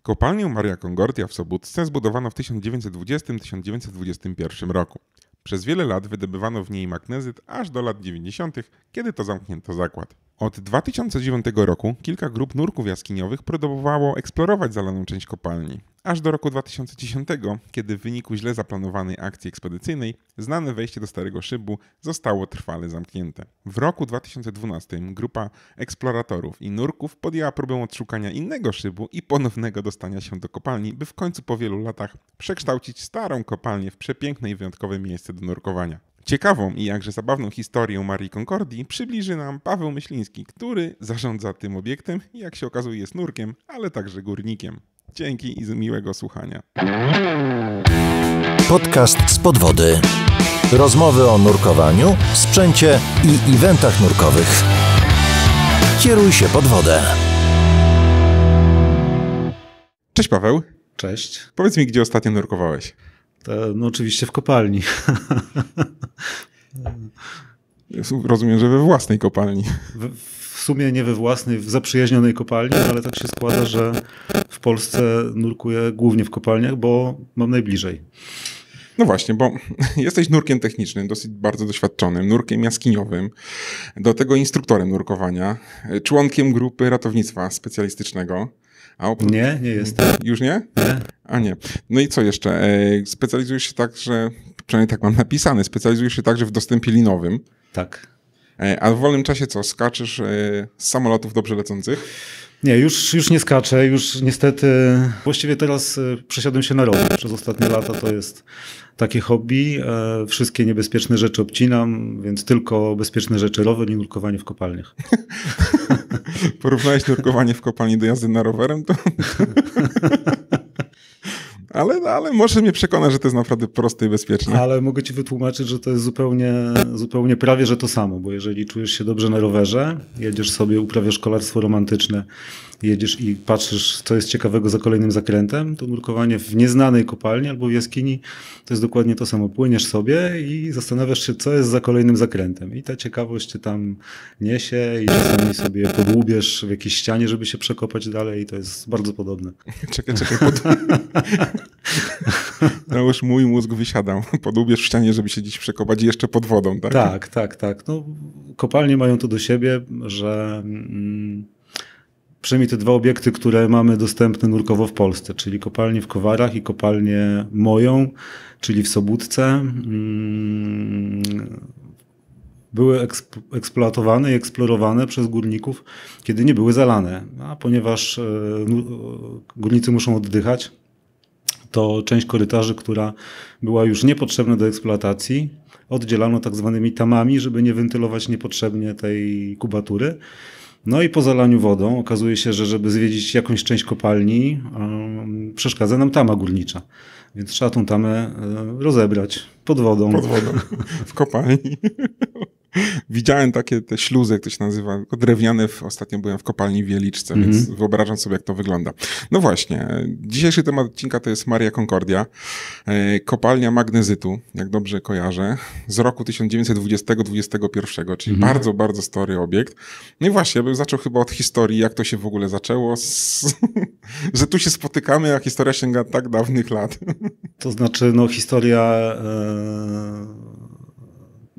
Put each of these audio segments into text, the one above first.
Kopalnię Maria Concordia w Sobótce zbudowano w 1920-1921 roku. Przez wiele lat wydobywano w niej magnezyt aż do lat 90., kiedy to zamknięto zakład. Od 2009 roku kilka grup nurków jaskiniowych próbowało eksplorować zalaną część kopalni. Aż do roku 2010, kiedy w wyniku źle zaplanowanej akcji ekspedycyjnej znane wejście do Starego Szybu zostało trwale zamknięte. W roku 2012 grupa eksploratorów i nurków podjęła próbę odszukania innego szybu i ponownego dostania się do kopalni, by w końcu po wielu latach przekształcić starą kopalnię w przepiękne i wyjątkowe miejsce do nurkowania. Ciekawą i jakże zabawną historię Marii Concordii przybliży nam Paweł Myśliński, który zarządza tym obiektem i jak się okazuje jest nurkiem, ale także górnikiem. Dzięki i miłego słuchania. Podcast z podwody. Rozmowy o nurkowaniu, sprzęcie i eventach nurkowych. Kieruj się pod wodę. Cześć Paweł. Cześć. Powiedz mi, gdzie ostatnio nurkowałeś? No oczywiście w kopalni. Rozumiem, że we własnej kopalni. W sumie nie we własnej, w zaprzyjaźnionej kopalni, ale tak się składa, że w Polsce nurkuję głównie w kopalniach, bo mam najbliżej. No właśnie, bo jesteś nurkiem technicznym, dosyć bardzo doświadczonym, nurkiem jaskiniowym, do tego instruktorem nurkowania, członkiem grupy ratownictwa specjalistycznego. Nie jestem. Już nie? Nie. A nie. No i co jeszcze? Specjalizujesz się także, przynajmniej tak mam napisane, specjalizujesz się także w dostępie linowym. Tak. A w wolnym czasie co? Skaczesz z samolotów dobrze lecących? Nie, już nie skaczę, już niestety. Właściwie teraz przesiadłem się na rower. Przez ostatnie lata to jest takie hobby. Wszystkie niebezpieczne rzeczy obcinam, więc tylko bezpieczne rzeczy, rower i nurkowanie w kopalniach. Porównałeś nurkowanie w kopalni do jazdy na rowerem? To... Ale może mnie przekona, że to jest naprawdę proste i bezpieczne. Ale mogę ci wytłumaczyć, że to jest zupełnie prawie, że to samo, bo jeżeli czujesz się dobrze na rowerze, jedziesz sobie, uprawiasz kolarstwo romantyczne, jedziesz i patrzysz, co jest ciekawego za kolejnym zakrętem, to nurkowanie w nieznanej kopalni albo w jaskini to jest dokładnie to samo. Płyniesz sobie i zastanawiasz się, co jest za kolejnym zakrętem. I ta ciekawość cię tam niesie i czasami sobie podłubiesz w jakiejś ścianie, żeby się przekopać dalej i to jest bardzo podobne. Czekaj. No już mój mózg wysiadał. Podłubiesz w ścianie, żeby się gdzieś przekopać jeszcze pod wodą, tak? Tak. No, kopalnie mają to do siebie, że przynajmniej te dwa obiekty, które mamy dostępne nurkowo w Polsce, czyli kopalnię w Kowarach i kopalnię moją, czyli w Sobótce, były eksploatowane i eksplorowane przez górników, kiedy nie były zalane. A ponieważ górnicy muszą oddychać, to część korytarzy, która była już niepotrzebna do eksploatacji, oddzielano tak zwanymi tamami, żeby nie wentylować niepotrzebnie tej kubatury. No i po zalaniu wodą okazuje się, że żeby zwiedzić jakąś część kopalni, przeszkadza nam tama górnicza. Więc trzeba tą tamę rozebrać pod wodą. W kopalni. Widziałem takie te śluzy, jak to się nazywa, drewniane. Ostatnio byłem w kopalni w Wieliczce, więc wyobrażam sobie, jak to wygląda. No właśnie, dzisiejszy temat odcinka to jest Maria Concordia, kopalnia magnezytu, jak dobrze kojarzę, z roku 1920-21, czyli bardzo, bardzo stary obiekt. No i właśnie, ja bym zaczął chyba od historii, jak to się w ogóle zaczęło, że tu się spotykamy, a historia sięga tak dawnych lat. To znaczy, no historia...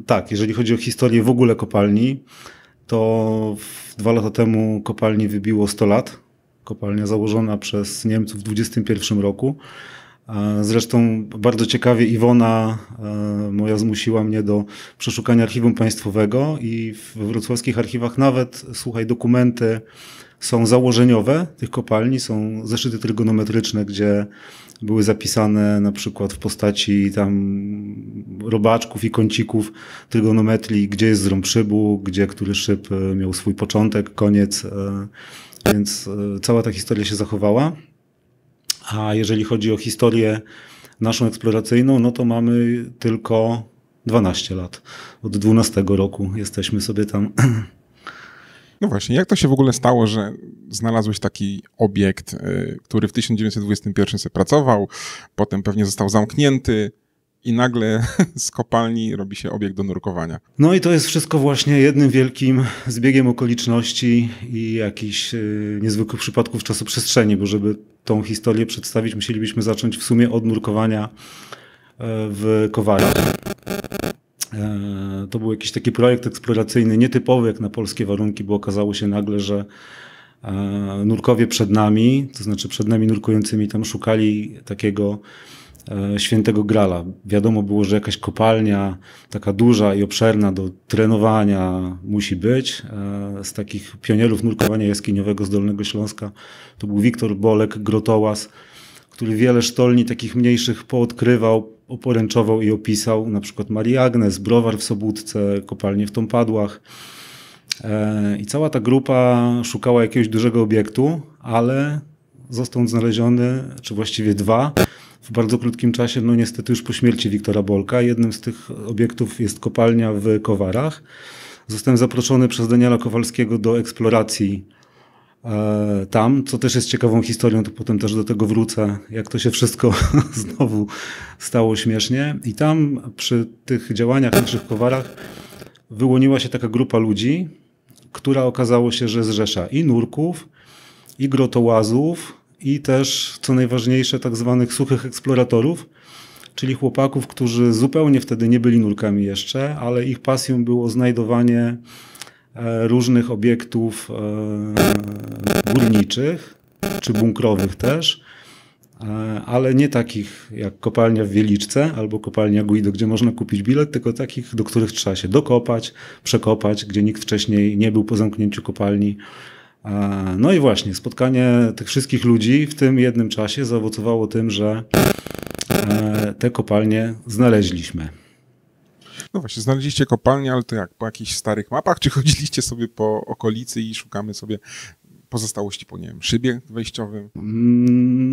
Tak, jeżeli chodzi o historię w ogóle kopalni, to 2 lata temu kopalni wybiło 100 lat. Kopalnia założona przez Niemców w 21 roku. Zresztą bardzo ciekawie Iwona moja zmusiła mnie do przeszukania archiwum państwowego i we wrocławskich archiwach nawet, słuchaj, dokumenty są założeniowe tych kopalni, są zeszyty trygonometryczne, gdzie były zapisane na przykład w postaci tam robaczków i kącików trygonometrii, gdzie jest zrąb szybu, gdzie który szyb miał swój początek, koniec, więc cała ta historia się zachowała. A jeżeli chodzi o historię naszą eksploracyjną, no to mamy tylko 12 lat. Od 12 roku jesteśmy sobie tam. No właśnie, jak to się w ogóle stało, że znalazłeś taki obiekt, który w 1921 sobie pracował, potem pewnie został zamknięty i nagle z kopalni robi się obiekt do nurkowania. No i to jest wszystko właśnie jednym wielkim zbiegiem okoliczności i jakichś niezwykłych przypadków czasoprzestrzeni, bo żeby tą historię przedstawić, musielibyśmy zacząć w sumie od nurkowania w Kowarach. To był jakiś taki projekt eksploracyjny, nietypowy jak na polskie warunki, bo okazało się nagle, że nurkowie przed nami, to znaczy przed nami nurkującymi, tam szukali takiego świętego grala. Wiadomo było, że jakaś kopalnia taka duża i obszerna do trenowania musi być. Z takich pionierów nurkowania jaskiniowego z Dolnego Śląska to był Wiktor Bolek, grotołaz, który wiele sztolni takich mniejszych poodkrywał, oporęczował i opisał, na przykład Marii Agnes, browar w Sobótce, kopalnię w Tompadłach. I cała ta grupa szukała jakiegoś dużego obiektu, ale został znaleziony, czy właściwie dwa, w bardzo krótkim czasie, no niestety już po śmierci Wiktora Bolka. Jednym z tych obiektów jest kopalnia w Kowarach. Zostałem zaproszony przez Daniela Kowalskiego do eksploracji tam, co też jest ciekawą historią, to potem też do tego wrócę, jak to się wszystko znowu stało śmiesznie. I tam przy tych działaniach w naszych Kowarach wyłoniła się taka grupa ludzi, która okazało się, że zrzesza i nurków, i grotołazów, i też, co najważniejsze, tak zwanych suchych eksploratorów, czyli chłopaków, którzy zupełnie wtedy nie byli nurkami jeszcze, ale ich pasją było znajdowanie różnych obiektów górniczych, czy bunkrowych też, ale nie takich jak kopalnia w Wieliczce albo kopalnia Guido, gdzie można kupić bilet, tylko takich, do których trzeba się dokopać, przekopać, gdzie nikt wcześniej nie był po zamknięciu kopalni. No i właśnie, spotkanie tych wszystkich ludzi w tym jednym czasie zaowocowało tym, że te kopalnie znaleźliśmy. No właśnie, znaleźliście kopalnię, ale to jak, po jakichś starych mapach, czy chodziliście sobie po okolicy i szukamy sobie pozostałości po, nie wiem, szybie wejściowym?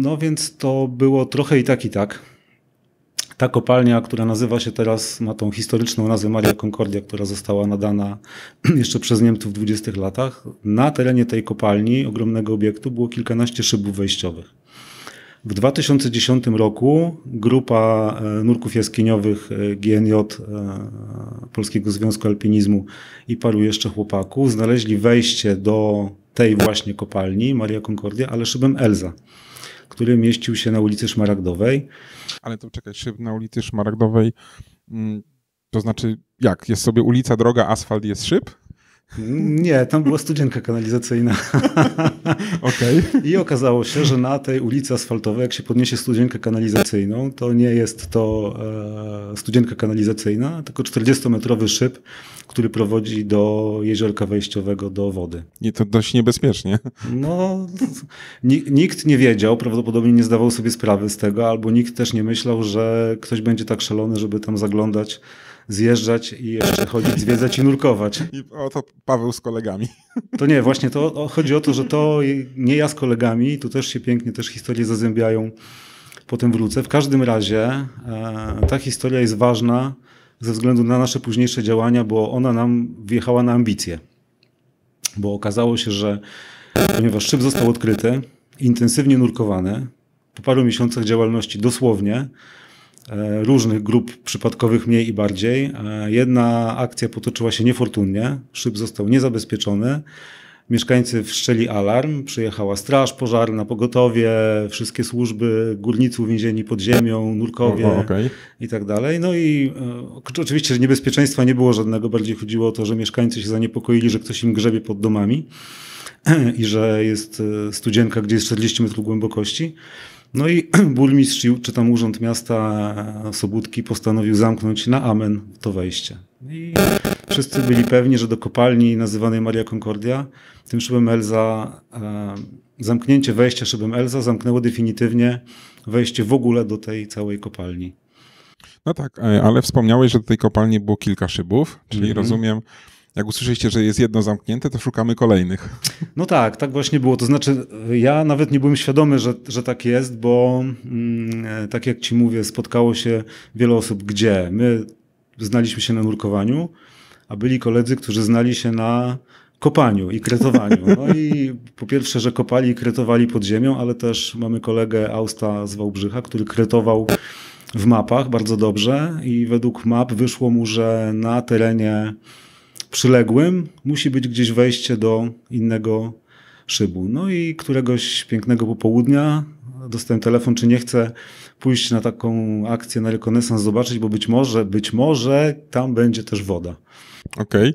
No więc to było trochę i tak, i tak. Ta kopalnia, która nazywa się teraz, ma tą historyczną nazwę Maria Concordia, która została nadana jeszcze przez Niemców w 20 latach. Na terenie tej kopalni, ogromnego obiektu, było kilkanaście szybów wejściowych. W 2010 roku grupa nurków jaskiniowych GNJ, Polskiego Związku Alpinizmu i paru jeszcze chłopaków znaleźli wejście do tej właśnie kopalni, Maria Concordia, ale szybem Elza, który mieścił się na ulicy Szmaragdowej. Ale to czekaj, szyb na ulicy Szmaragdowej, to znaczy jak? Jest sobie ulica, droga, asfalt, jest szyb? Nie, tam była studzienka kanalizacyjna. Okay. I okazało się, że na tej ulicy asfaltowej, jak się podniesie studzienkę kanalizacyjną, to nie jest to studzienka kanalizacyjna, tylko 40-metrowy szyb, który prowadzi do jeziorka wejściowego, do wody. I to dość niebezpiecznie. No, nikt nie wiedział, prawdopodobnie nie zdawał sobie sprawy z tego, albo nikt też nie myślał, że ktoś będzie tak szalony, żeby tam zaglądać, zjeżdżać i jeszcze chodzić, zwiedzać i nurkować. I oto Paweł z kolegami. To nie, właśnie to chodzi o to, że to nie ja z kolegami, tu też się pięknie też historie zazębiają, potem wrócę. W każdym razie ta historia jest ważna ze względu na nasze późniejsze działania, bo ona nam wjechała na ambicje. Bo okazało się, że ponieważ szyb został odkryty, intensywnie nurkowany, po paru miesiącach działalności dosłownie, różnych grup przypadkowych mniej i bardziej. Jedna akcja potoczyła się niefortunnie, szyb został niezabezpieczony, mieszkańcy wszczęli alarm, przyjechała straż pożarna, pogotowie, wszystkie służby, górnicy uwięzieni pod ziemią, nurkowie i tak dalej. No i oczywiście, że niebezpieczeństwa nie było żadnego, bardziej chodziło o to, że mieszkańcy się zaniepokoili, że ktoś im grzebie pod domami i że jest studzienka, gdzie jest 40 metrów głębokości. No i burmistrz czy tam urząd miasta Sobótki postanowił zamknąć na amen to wejście. I wszyscy byli pewni, że do kopalni nazywanej Maria Concordia tym szybem Elza, zamknięcie wejścia szybem Elza zamknęło definitywnie wejście w ogóle do tej całej kopalni. No tak, ale wspomniałeś, że do tej kopalni było kilka szybów, czyli rozumiem, jak usłyszeliście, że jest jedno zamknięte, to szukamy kolejnych. No tak właśnie było. To znaczy ja nawet nie byłem świadomy, że tak jest, bo tak jak ci mówię, spotkało się wiele osób, gdzie my znaliśmy się na nurkowaniu, a byli koledzy, którzy znali się na kopaniu i kretowaniu. No i po pierwsze, że kopali i kretowali pod ziemią, ale też mamy kolegę Austa z Wałbrzycha, który kretował w mapach bardzo dobrze i według map wyszło mu, że na terenie przyległym musi być gdzieś wejście do innego szybu. No i któregoś pięknego popołudnia dostałem telefon, czy nie chcę pójść na taką akcję, na rekonesans, zobaczyć, bo być może tam będzie też woda. Okej.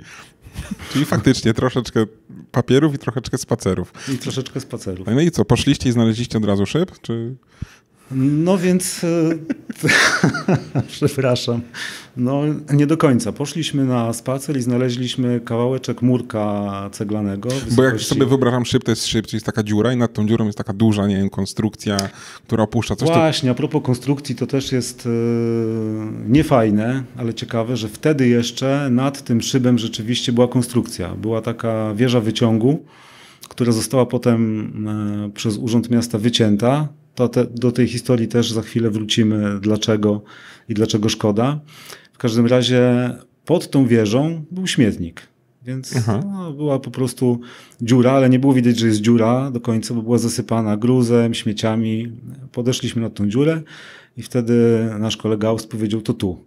Czyli faktycznie troszeczkę papierów i troszeczkę spacerów. I troszeczkę spacerów. No i co, poszliście i znaleźliście od razu szyb? Czy... No więc, przepraszam, no nie do końca. Poszliśmy na spacer i znaleźliśmy kawałeczek murka ceglanego. Bo jak sobie wyobrażam szyb, to jest szyb, czyli jest taka dziura i nad tą dziurą jest taka duża, nie wiem, konstrukcja, która opuszcza coś. Właśnie, a propos konstrukcji, to też jest niefajne, ale ciekawe, że wtedy jeszcze nad tym szybem rzeczywiście była konstrukcja. Była taka wieża wyciągu, która została potem przez Urząd Miasta wycięta. Do tej historii też za chwilę wrócimy, dlaczego i dlaczego szkoda. W każdym razie pod tą wieżą był śmietnik, więc była po prostu dziura, ale nie było widać, że jest dziura do końca, bo była zasypana gruzem, śmieciami. Podeszliśmy nad tą dziurę i wtedy nasz kolega Aust powiedział, to tu.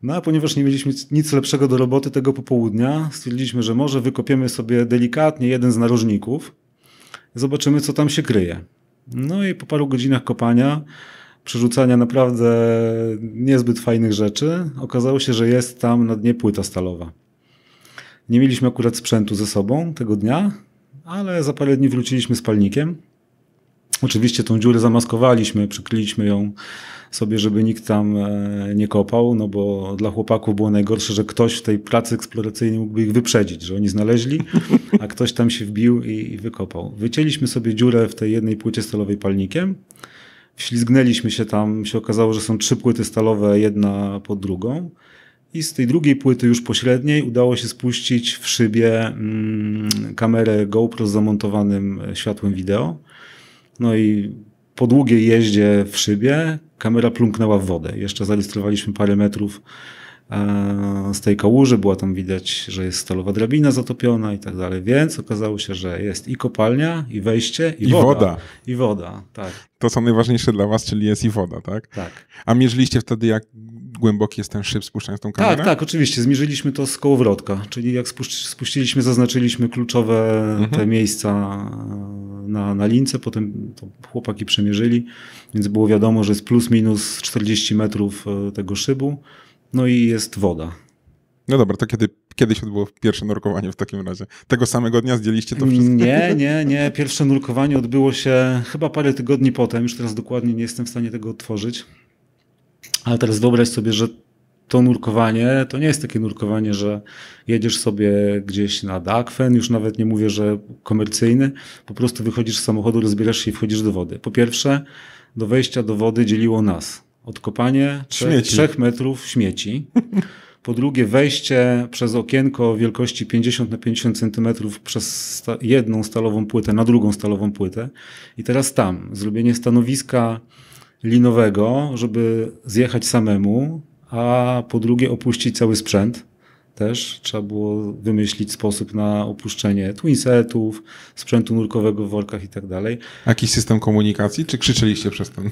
No a ponieważ nie mieliśmy nic lepszego do roboty tego popołudnia, stwierdziliśmy, że może wykopiemy sobie delikatnie jeden z narożników, zobaczymy, co tam się kryje. No i po paru godzinach kopania, przerzucania naprawdę niezbyt fajnych rzeczy, okazało się, że jest tam na dnie płyta stalowa. Nie mieliśmy akurat sprzętu ze sobą tego dnia, ale za parę dni wróciliśmy z palnikiem. Oczywiście tą dziurę zamaskowaliśmy, przykryliśmy ją sobie, żeby nikt tam nie kopał, no bo dla chłopaków było najgorsze, że ktoś w tej pracy eksploracyjnej mógłby ich wyprzedzić, że oni znaleźli, a ktoś tam się wbił i wykopał. Wycięliśmy sobie dziurę w tej jednej płycie stalowej palnikiem, wślizgnęliśmy się tam, się okazało, że są 3 płyty stalowe, jedna pod drugą i z tej drugiej płyty już pośredniej udało się spuścić w szybie kamerę GoPro z zamontowanym światłem wideo. No i po długiej jeździe w szybie kamera plumknęła w wodę. Jeszcze zarejestrowaliśmy parę metrów z tej kałuży. Była tam widać, że jest stalowa drabina zatopiona i tak dalej. Więc okazało się, że jest i kopalnia, i wejście, i woda. I woda, tak. To są najważniejsze dla was, czyli jest i woda, tak? Tak. A mierzyliście wtedy, jak głęboki jest ten szyb, spuszczając tą kamerę? Tak, oczywiście. Zmierzyliśmy to z kołowrotka. Czyli jak spuściliśmy, zaznaczyliśmy kluczowe te miejsca na lince, potem to chłopaki przemierzyli, więc było wiadomo, że jest plus minus 40 metrów tego szybu, no i jest woda. No dobra, to kiedy się odbyło pierwsze nurkowanie w takim razie? Tego samego dnia zdjęliście to wszystko? Nie. Pierwsze nurkowanie odbyło się chyba parę tygodni potem, już teraz dokładnie nie jestem w stanie tego odtworzyć, ale teraz wyobraź sobie, że to nurkowanie to nie jest takie nurkowanie, że jedziesz sobie gdzieś nad akwen, już nawet nie mówię, że komercyjny, po prostu wychodzisz z samochodu, rozbierasz się i wchodzisz do wody. Po pierwsze, do wejścia do wody dzieliło nas odkopanie 3 metrów śmieci. Po drugie, wejście przez okienko wielkości 50 na 50 centymetrów przez jedną stalową płytę na drugą stalową płytę. I teraz tam zrobienie stanowiska linowego, żeby zjechać samemu, a po drugie opuścić cały sprzęt. Też trzeba było wymyślić sposób na opuszczenie twinsetów, sprzętu nurkowego w workach i tak dalej. Jakiś system komunikacji, czy krzyczeliście przez ten?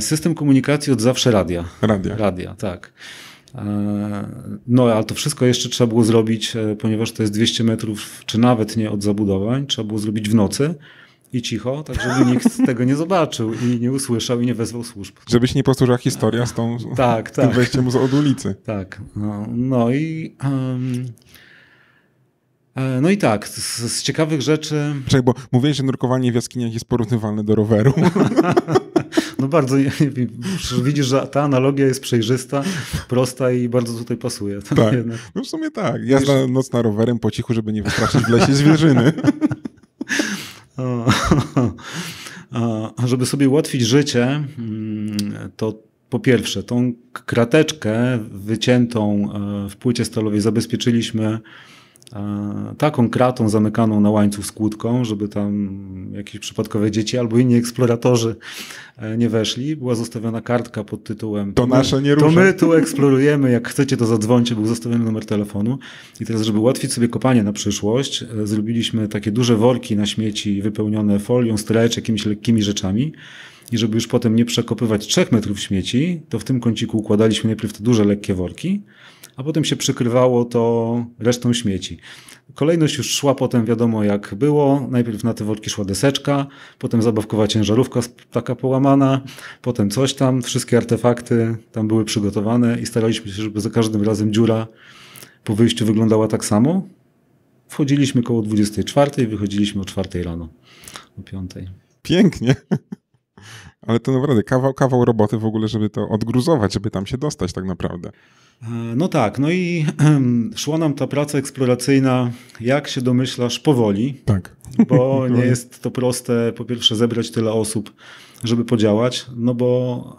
System komunikacji od zawsze radia. Radia, tak. No, ale to wszystko jeszcze trzeba było zrobić, ponieważ to jest 200 metrów, czy nawet nie od zabudowań, trzeba było zrobić w nocy i cicho, tak żeby nikt tego nie zobaczył i nie usłyszał i nie wezwał służb. Żeby się nie powtórzyła historia z tym wejściem od ulicy. Tak. No i tak, z ciekawych rzeczy... Czekaj, bo mówiłeś, że nurkowanie w jaskiniach jest porównywalne do roweru. No bardzo, widzisz, że ta analogia jest przejrzysta, prosta i bardzo tutaj pasuje. Tak, no w sumie tak. Jazda nocna rowerem po cichu, żeby nie wystraszyć w lesie zwierzyny. Żeby sobie ułatwić życie, to po pierwsze tą krateczkę wyciętą w płycie stalowej zabezpieczyliśmy taką kratą zamykaną na łańcuch z kłódką, żeby tam jakieś przypadkowe dzieci albo inni eksploratorzy nie weszli. Była zostawiona kartka pod tytułem To nasze nie rusza. To my tu eksplorujemy, jak chcecie to zadzwońcie, był zostawiony numer telefonu. I teraz, żeby ułatwić sobie kopanie na przyszłość, zrobiliśmy takie duże worki na śmieci wypełnione folią, stretch, jakimiś lekkimi rzeczami. I żeby już potem nie przekopywać 3 metrów śmieci, to w tym kąciku układaliśmy najpierw te duże, lekkie worki, a potem się przykrywało to resztą śmieci. Kolejność już szła potem wiadomo jak było. Najpierw na te worki szła deseczka, potem zabawkowa ciężarówka taka połamana, potem coś tam, wszystkie artefakty tam były przygotowane i staraliśmy się, żeby za każdym razem dziura po wyjściu wyglądała tak samo. Wchodziliśmy koło 24, wychodziliśmy o 4 rano, o 5. Pięknie. Ale to naprawdę kawał roboty w ogóle, żeby to odgruzować, żeby tam się dostać tak naprawdę. No tak, no i szła nam ta praca eksploracyjna, jak się domyślasz, powoli. Tak. Bo nie jest to proste, po pierwsze, zebrać tyle osób, żeby podziałać, no bo,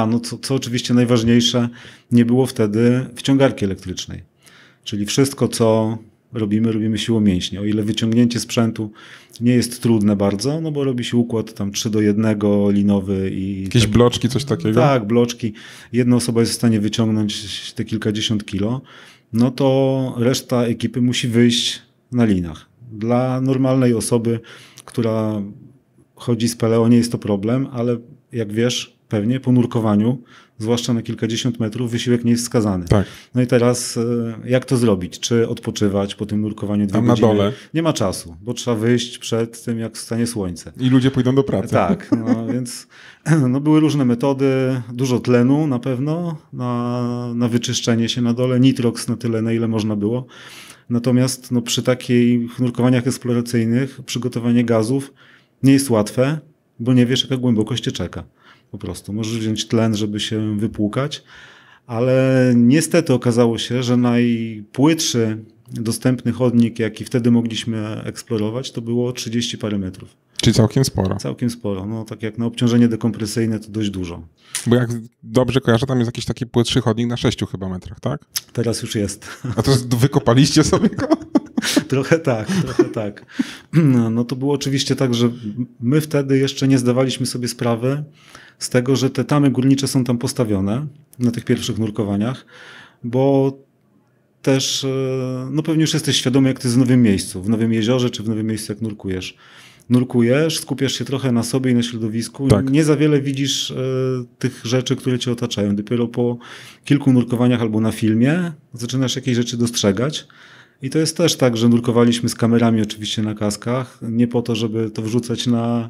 no co oczywiście najważniejsze, nie było wtedy wciągarki elektrycznej. Czyli wszystko, co robimy siłą mięśni. O ile wyciągnięcie sprzętu nie jest trudne bardzo, no bo robi się układ tam 3:1 linowy i... Jakieś bloczki, coś takiego? Tak, bloczki. Jedna osoba jest w stanie wyciągnąć te kilkadziesiąt kilo, no to reszta ekipy musi wyjść na linach. Dla normalnej osoby, która chodzi z paleo, nie jest to problem, ale jak wiesz, pewnie po nurkowaniu, zwłaszcza na kilkadziesiąt metrów, wysiłek nie jest wskazany. Tak. No i teraz jak to zrobić? Czy odpoczywać po tym nurkowaniu 2 godziny? Na dole? Nie ma czasu, bo trzeba wyjść przed tym, jak wstanie słońce. I ludzie pójdą do pracy. Tak, no więc no były różne metody, dużo tlenu na pewno, na wyczyszczenie się na dole, nitrox na tyle, na ile można było. Natomiast no, przy takich nurkowaniach eksploracyjnych przygotowanie gazów nie jest łatwe, bo nie wiesz, jaka głębokość cię czeka. Po prostu możesz wziąć tlen, żeby się wypłukać, ale niestety okazało się, że najpłytszy dostępny chodnik, jaki wtedy mogliśmy eksplorować, to było 30 parę metrów. Czyli całkiem sporo. Całkiem sporo. No tak jak na obciążenie dekompresyjne to dość dużo. Bo jak dobrze kojarzę, tam jest jakiś taki płytszy chodnik na 6 chyba metrach, tak? Teraz już jest. A to wykopaliście sobie go? Trochę tak. No to było oczywiście tak, że my wtedy jeszcze nie zdawaliśmy sobie sprawy z tego, że te tamy górnicze są tam postawione na tych pierwszych nurkowaniach, bo też, no pewnie już jesteś świadomy, jak ty jest w nowym miejscu, w nowym jeziorze czy w nowym miejscu, jak nurkujesz, skupiasz się trochę na sobie i na środowisku. Tak. Nie za wiele widzisz tych rzeczy, które cię otaczają. Dopiero po kilku nurkowaniach albo na filmie zaczynasz jakieś rzeczy dostrzegać. I to jest też tak, że nurkowaliśmy z kamerami oczywiście na kaskach, nie po to, żeby to wrzucać na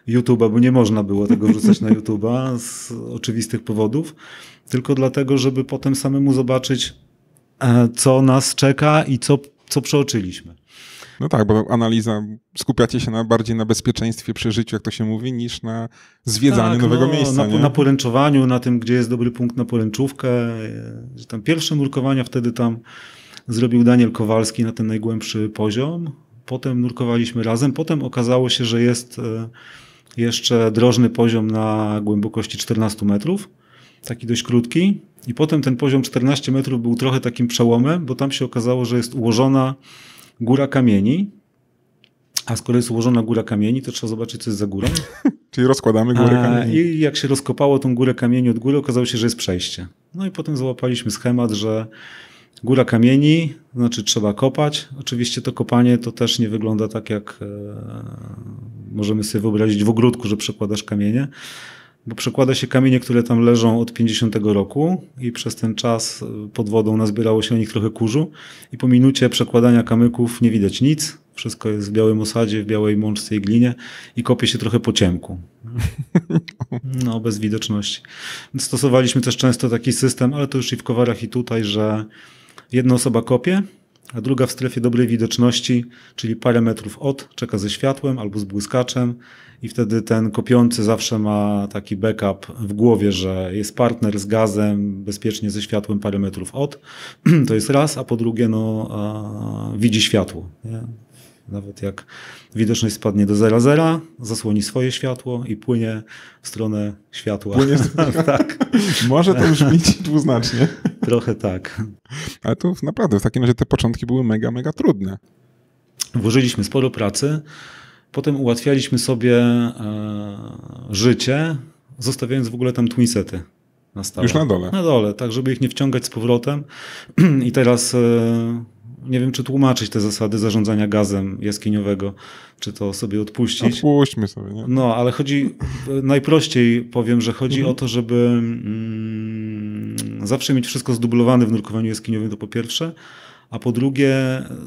YouTube'a, bo nie można było tego wrzucać na YouTube'a z oczywistych powodów, tylko dlatego, żeby potem samemu zobaczyć, co nas czeka i co przeoczyliśmy. No tak, bo analiza, skupiacie się bardziej na bezpieczeństwie przy życiu, jak to się mówi, niż na zwiedzaniu nowego miejsca. Na poręczowaniu, na tym, gdzie jest dobry punkt na poręczówkę. Tam pierwsze nurkowania wtedy tam zrobił Daniel Kowalski na ten najgłębszy poziom. Potem nurkowaliśmy razem. Potem okazało się, że jest jeszcze drożny poziom na głębokości 14 metrów. Taki dość krótki. I potem ten poziom 14 metrów był trochę takim przełomem, bo tam się okazało, że jest ułożona góra kamieni. A skoro jest ułożona góra kamieni, to trzeba zobaczyć, co jest za górą. Czyli rozkładamy górę kamieni. I jak się rozkopało tą górę kamieni od góry, okazało się, że jest przejście. No i potem załapaliśmy schemat, że góra kamieni, znaczy trzeba kopać. Oczywiście to kopanie to też nie wygląda tak, jak możemy sobie wyobrazić w ogródku, że przekładasz kamienie. Bo przekłada się kamienie, które tam leżą od 50 roku i przez ten czas pod wodą nazbierało się na nich trochę kurzu i po minucie przekładania kamyków nie widać nic. Wszystko jest w białym osadzie, w białej mączce i glinie i kopie się trochę po ciemku. No, bez widoczności. Stosowaliśmy też często taki system, ale to już i w Kowarach i tutaj, że jedna osoba kopie, a druga w strefie dobrej widoczności, czyli parę metrów od, czeka ze światłem albo z błyskaczem i wtedy ten kopiący zawsze ma taki backup w głowie, że jest partner z gazem, bezpiecznie ze światłem parę metrów od. To jest raz, a po drugie widzi światło. Nie? Nawet jak widoczność spadnie do 0,0, zasłoni swoje światło i płynie w stronę światła. Tak. Może to brzmieć dwuznacznie. Trochę tak. Ale to naprawdę w takim razie te początki były mega, mega trudne. Włożyliśmy sporo pracy, potem ułatwialiśmy sobie życie, zostawiając w ogóle tam twinsety na stałe. Już na dole. Na dole, tak żeby ich nie wciągać z powrotem. I teraz nie wiem, czy tłumaczyć te zasady zarządzania gazem jaskiniowego, czy to sobie odpuścić. Odpuśćmy sobie, nie? No, ale chodzi, najprościej powiem, że chodzi o to, żeby zawsze mieć wszystko zdublowane w nurkowaniu jaskiniowym, to po pierwsze, a po drugie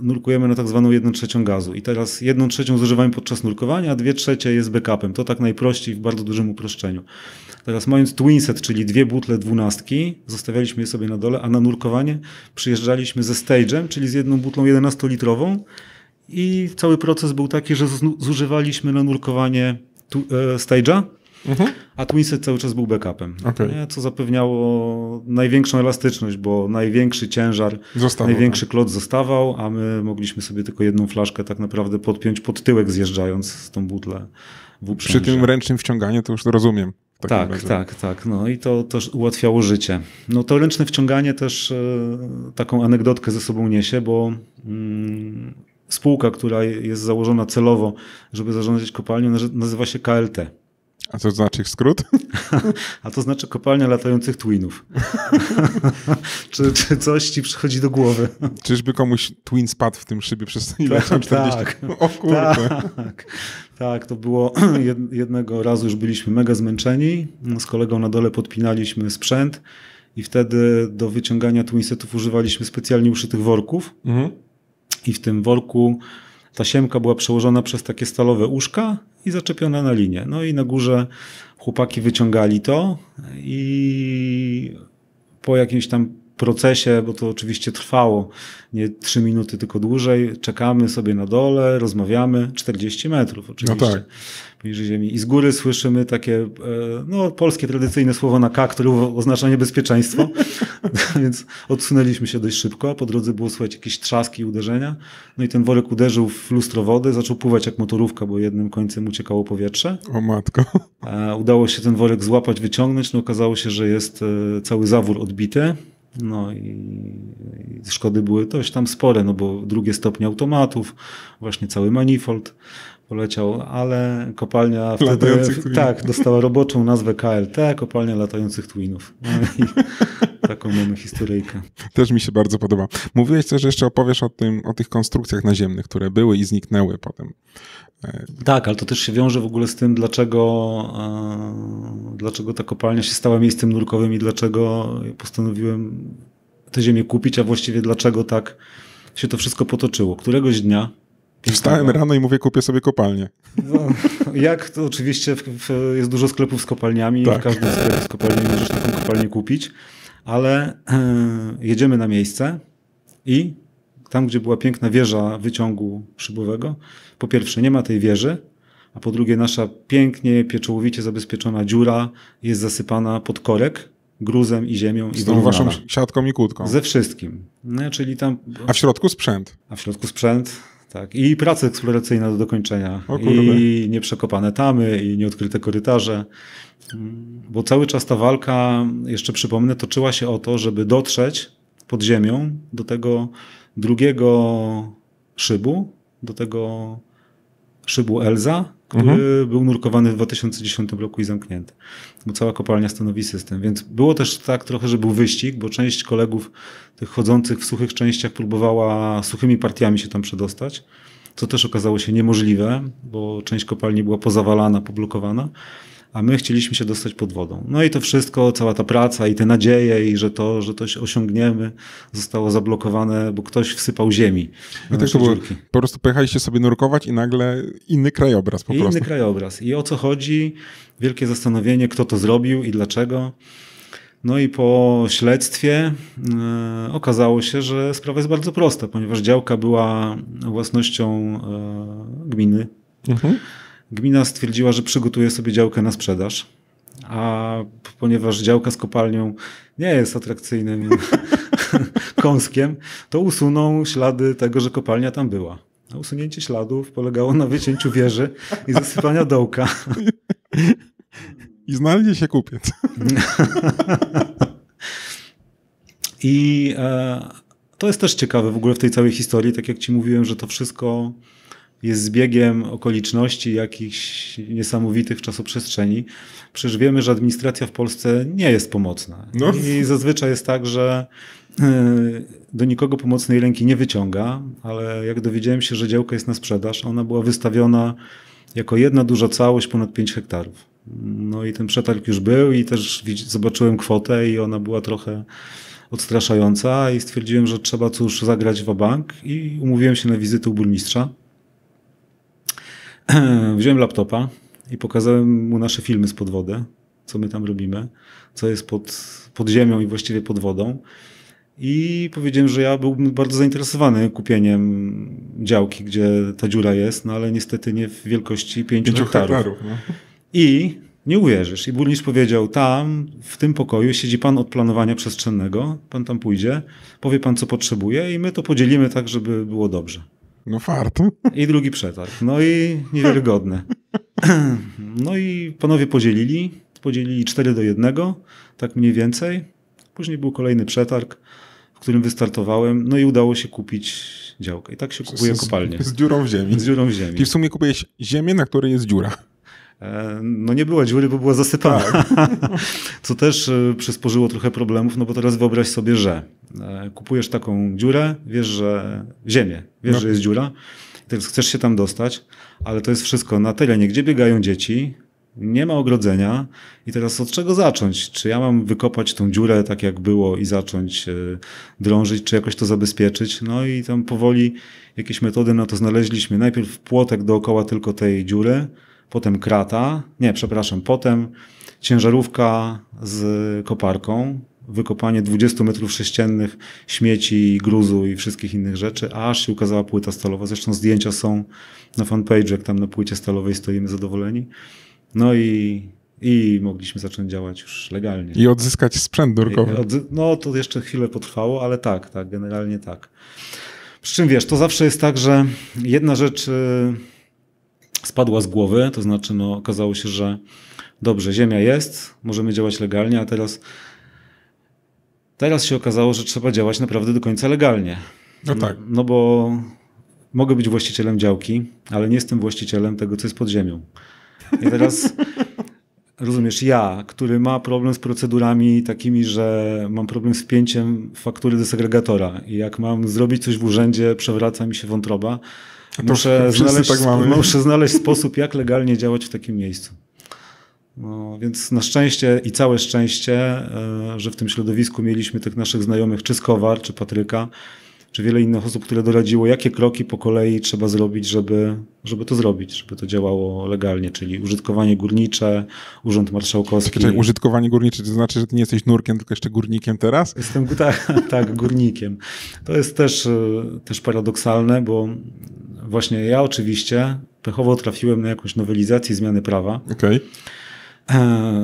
nurkujemy na tak zwaną 1/3 gazu. I teraz 1/3 zużywamy podczas nurkowania, a 2/3 jest backupem. To tak najprościej w bardzo dużym uproszczeniu. Teraz mając twinset, czyli 2 butle 12, zostawialiśmy je sobie na dole, a na nurkowanie przyjeżdżaliśmy ze stage'em, czyli z jedną butlą 11-litrową i cały proces był taki, że zużywaliśmy na nurkowanie stage'a, a twinset cały czas był backupem, Okay. co zapewniało największą elastyczność, bo największy ciężar, największy klot zostawał, a my mogliśmy sobie tylko jedną flaszkę tak naprawdę podpiąć pod tyłek zjeżdżając z tą butlę w uprzęże. Przy tym ręcznym wciąganiu to już to rozumiem. Tak. No i to ułatwiało życie. No to ręczne wciąganie też taką anegdotkę ze sobą niesie, bo spółka, która jest założona celowo, żeby zarządzać kopalnią, nazywa się KLT. A co znaczy skrót? A to znaczy kopalnia latających twinów. czy coś ci przychodzi do głowy? Czyżby komuś twin spadł w tym szybie przez 40? Tak. O kurde. Tak, to było jednego razu już byliśmy mega zmęczeni. Z kolegą na dole podpinaliśmy sprzęt i wtedy do wyciągania twinsetów używaliśmy specjalnie uszytych worków. I w tym worku ta siemka była przełożona przez takie stalowe uszka i zaczepiona na linię. No i na górze chłopaki wyciągali to i po jakimś tam procesie, bo to oczywiście trwało nie 3 minuty, tylko dłużej, czekamy sobie na dole, rozmawiamy, 40 metrów oczywiście. No tak. Poniżej ziemi. I z góry słyszymy takie, polskie tradycyjne słowo na K, które oznacza niebezpieczeństwo. Więc odsunęliśmy się dość szybko, a po drodze było słychać jakieś trzaski i uderzenia. No i ten worek uderzył w lustro wody, zaczął pływać jak motorówka, bo jednym końcem uciekało powietrze. O matko. Udało się ten worek złapać, wyciągnąć, no okazało się, że jest cały zawór odbity. No i szkody były dość tam spore, no bo 2 stopnie automatów, właśnie cały manifold poleciał, ale kopalnia wtedy dostała roboczą nazwę KLT, kopalnia latających twinów. No i taką mamy historyjkę. Też mi się bardzo podoba. Mówiłeś też, że jeszcze opowiesz o tych konstrukcjach naziemnych, które były i zniknęły potem. Tak, ale to też się wiąże w ogóle z tym, dlaczego ta kopalnia się stała miejscem nurkowym i dlaczego postanowiłem tę ziemię kupić, a właściwie dlaczego tak się to wszystko potoczyło. Któregoś dnia wstałem rano i mówię, kupię sobie kopalnię. No, jak to oczywiście jest dużo sklepów z kopalniami, tak. W każdym sklepie z kopalniami możesz taką kopalnię kupić, ale jedziemy na miejsce i tam, gdzie była piękna wieża wyciągu szybowego, po pierwsze nie ma tej wieży, a po drugie nasza pięknie, pieczołowicie zabezpieczona dziura jest zasypana pod korek, gruzem i ziemią. Z tą waszą siatką i kłódką. Ze wszystkim. No, czyli tam... A w środku sprzęt. Tak. I praca eksploracyjna do dokończenia. I nieprzekopane tamy, i nieodkryte korytarze. Bo cały czas ta walka, jeszcze przypomnę, toczyła się o to, żeby dotrzeć pod ziemią do tego drugiego szybu, do tego szybu Elza, który był nurkowany w 2010 roku i zamknięty. Bo cała kopalnia stanowi system. Więc było też tak trochę, że był wyścig, bo część kolegów tych chodzących w suchych częściach próbowała suchymi partiami się tam przedostać, co też okazało się niemożliwe, bo część kopalni była pozawalana, poblokowana, a my chcieliśmy się dostać pod wodą. No i to wszystko, cała ta praca i te nadzieje, i że to osiągniemy, zostało zablokowane, bo ktoś wsypał ziemi. I tak to było, po prostu pojechaliście sobie nurkować i nagle inny krajobraz po prostu. Inny krajobraz. I o co chodzi? Wielkie zastanowienie, kto to zrobił i dlaczego. No i po śledztwie okazało się, że sprawa jest bardzo prosta, ponieważ działka była własnością gminy. Gmina stwierdziła, że przygotuje sobie działkę na sprzedaż, a ponieważ działka z kopalnią nie jest atrakcyjnym kąskiem, to usuną ślady tego, że kopalnia tam była. A usunięcie śladów polegało na wycięciu wieży i zasypania dołka. I znalazł się kupiec. I to jest też ciekawe w ogóle w tej całej historii, tak jak ci mówiłem, że to wszystko jest zbiegiem okoliczności jakichś niesamowitych czasoprzestrzeni. Przecież wiemy, że administracja w Polsce nie jest pomocna. No. I zazwyczaj jest tak, że do nikogo pomocnej ręki nie wyciąga, ale jak dowiedziałem się, że działka jest na sprzedaż, ona była wystawiona jako jedna duża całość ponad 5 hektarów. No i ten przetarg już był i też zobaczyłem kwotę i ona była trochę odstraszająca i stwierdziłem, że trzeba cóż zagrać w bank i umówiłem się na wizytę u burmistrza. Wziąłem laptopa i pokazałem mu nasze filmy z podwody, co my tam robimy, co jest pod ziemią i właściwie pod wodą. I powiedziałem, że ja byłbym bardzo zainteresowany kupieniem działki, gdzie ta dziura jest, no ale niestety nie w wielkości 5 hektarów. No. I nie uwierzysz. I burmistrz powiedział, tam w tym pokoju siedzi pan od planowania przestrzennego, pan tam pójdzie, powie pan co potrzebuje i my to podzielimy tak, żeby było dobrze. No fart. I drugi przetarg. No i niewiarygodne. No i panowie podzielili 4:1, tak mniej więcej. Później był kolejny przetarg, w którym wystartowałem, no i udało się kupić działkę. I tak się kupuje kopalnię. Z dziurą w ziemi. Z dziurą w ziemi. Czyli w sumie kupujesz ziemię, na której jest dziura. No nie była dziury, bo była zasypana. Tak. Co też przysporzyło trochę problemów, no bo teraz wyobraź sobie, że kupujesz taką dziurę, wiesz, że ziemię, wiesz, że jest dziura, teraz chcesz się tam dostać, ale to jest wszystko na terenie, gdzie biegają dzieci, nie ma ogrodzenia i teraz od czego zacząć? Czy ja mam wykopać tą dziurę tak jak było i zacząć drążyć, czy jakoś to zabezpieczyć? No i tam powoli jakieś metody na to znaleźliśmy. Najpierw płotek dookoła tylko tej dziury, potem potem ciężarówka z koparką, wykopanie 20 metrów sześciennych śmieci, gruzu i wszystkich innych rzeczy, aż się ukazała płyta stalowa. Zresztą zdjęcia są na fanpage'u, jak tam na płycie stalowej stoimy zadowoleni. No i mogliśmy zacząć działać już legalnie. I odzyskać sprzęt nurkowy. No to jeszcze chwilę potrwało, ale tak, generalnie tak. Przy czym wiesz, to zawsze jest tak, że jedna rzecz spadła z głowy, to znaczy okazało się, że dobrze, ziemia jest, możemy działać legalnie, a teraz się okazało, że trzeba działać naprawdę do końca legalnie. No tak. No bo mogę być właścicielem działki, ale nie jestem właścicielem tego, co jest pod ziemią. I teraz rozumiesz, ja, który ma problem z procedurami takimi, że mam problem z wpięciem faktury do segregatora i jak mam zrobić coś w urzędzie, przewraca mi się wątroba, muszę znaleźć sposób, jak legalnie działać w takim miejscu. No, więc na szczęście i całe szczęście, że w tym środowisku mieliśmy tych naszych znajomych, czy Skowar, czy Patryka, czy wiele innych osób, które doradziło, jakie kroki po kolei trzeba zrobić, żeby to zrobić, żeby to działało legalnie, czyli użytkowanie górnicze, urząd marszałkowski. Użytkowanie górnicze to znaczy, że ty nie jesteś nurkiem, tylko jeszcze górnikiem teraz? Jestem tak, górnikiem. To jest też paradoksalne, bo właśnie ja oczywiście pechowo trafiłem na jakąś nowelizację zmiany prawa,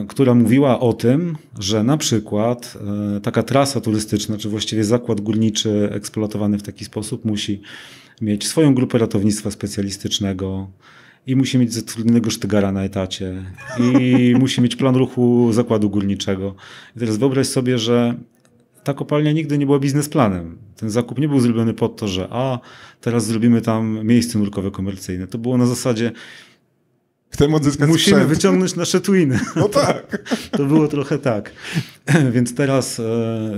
która mówiła o tym, że na przykład taka trasa turystyczna, czy właściwie zakład górniczy eksploatowany w taki sposób musi mieć swoją grupę ratownictwa specjalistycznego i musi mieć zatrudnionego sztygara na etacie i musi mieć plan ruchu zakładu górniczego. I teraz wyobraź sobie, że ta kopalnia nigdy nie była biznesplanem. Ten zakup nie był zrobiony pod to, że teraz zrobimy tam miejsce nurkowe komercyjne. To było na zasadzie chcemy odzyskać musimy sprzęt. wyciągnąć nasze twiny. No tak. To było trochę tak. Więc teraz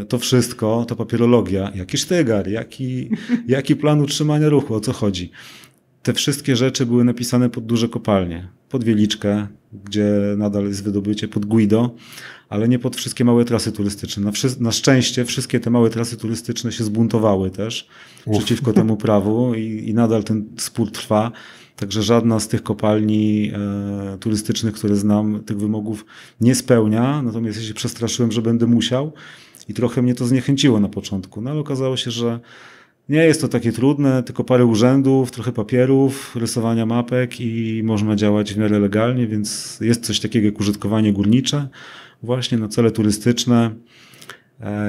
to wszystko, ta papierologia, jaki sztygar, jaki plan utrzymania ruchu, o co chodzi. Te wszystkie rzeczy były napisane pod duże kopalnie. Pod Wieliczkę, gdzie nadal jest wydobycie, pod Guido, ale nie pod wszystkie małe trasy turystyczne. Na szczęście wszystkie te małe trasy turystyczne się zbuntowały też przeciwko temu prawu i nadal ten spór trwa. Także żadna z tych kopalni turystycznych, które znam, tych wymogów nie spełnia. Natomiast ja się przestraszyłem, że będę musiał i trochę mnie to zniechęciło na początku. No ale okazało się, że nie jest to takie trudne, tylko parę urzędów, trochę papierów, rysowania mapek i można działać w miarę legalnie, więc jest coś takiego jak użytkowanie górnicze właśnie na cele turystyczne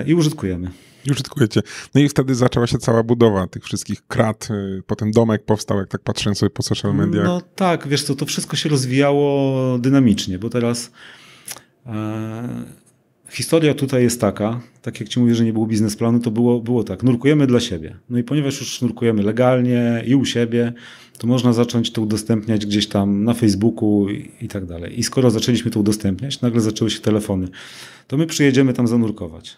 i użytkujemy. I użytkujecie. No i wtedy zaczęła się cała budowa tych wszystkich krat, potem domek powstał, jak tak patrzę sobie po social mediach. No tak, wiesz co, to wszystko się rozwijało dynamicznie, bo teraz Historia tutaj jest taka, tak jak ci mówię, że nie było biznesplanu, to było tak, nurkujemy dla siebie. No i ponieważ już nurkujemy legalnie i u siebie, to można zacząć to udostępniać gdzieś tam na Facebooku i tak dalej. I skoro zaczęliśmy to udostępniać, nagle zaczęły się telefony, to my przyjedziemy tam zanurkować.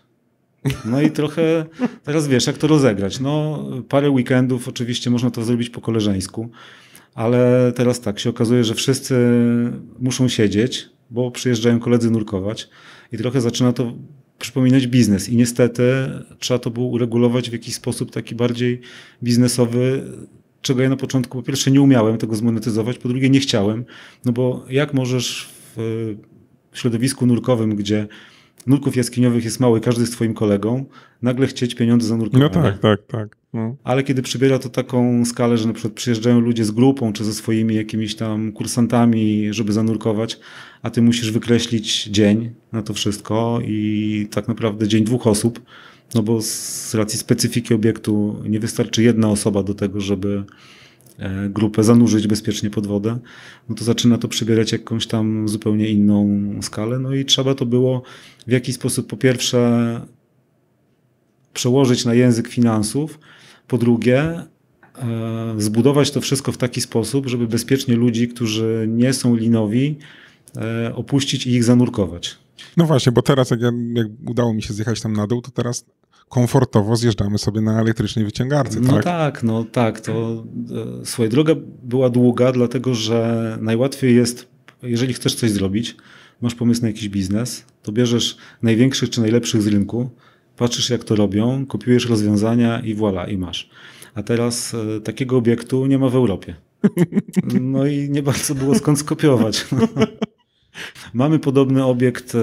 No i trochę teraz wiesz, jak to rozegrać. No parę weekendów oczywiście można to zrobić po koleżeńsku, ale teraz tak się okazuje, że wszyscy muszą siedzieć, bo przyjeżdżają koledzy nurkować i trochę zaczyna to przypominać biznes i niestety trzeba to było uregulować w jakiś sposób taki bardziej biznesowy, czego ja na początku po pierwsze nie umiałem tego zmonetyzować, po drugie nie chciałem, no bo jak możesz w środowisku nurkowym, gdzie nurków jaskiniowych jest mało i każdy jest twoim kolegą, nagle chcieć pieniądze za nurkowanie. No tak. No. Ale kiedy przybiera to taką skalę, że na przykład przyjeżdżają ludzie z grupą czy ze swoimi jakimiś tam kursantami, żeby zanurkować, a ty musisz wykreślić dzień na to wszystko i tak naprawdę dzień 2 osób, no bo z racji specyfiki obiektu nie wystarczy jedna osoba do tego, żeby grupę zanurzyć bezpiecznie pod wodę, no to zaczyna to przybierać jakąś tam zupełnie inną skalę, no i trzeba to było w jakiś sposób po pierwsze przełożyć na język finansów, po drugie zbudować to wszystko w taki sposób, żeby bezpiecznie ludzi, którzy nie są linowi, opuścić i ich zanurkować. No właśnie, bo teraz jak udało mi się zjechać tam na dół, to teraz komfortowo zjeżdżamy sobie na elektrycznej wyciągarce. No tak, to słuchaj, droga była długa, dlatego że najłatwiej jest, jeżeli chcesz coś zrobić, masz pomysł na jakiś biznes, to bierzesz największych czy najlepszych z rynku, patrzysz jak to robią, kopiujesz rozwiązania i voilà, i masz. A teraz takiego obiektu nie ma w Europie. No i nie bardzo było skąd skopiować. Mamy podobny obiekt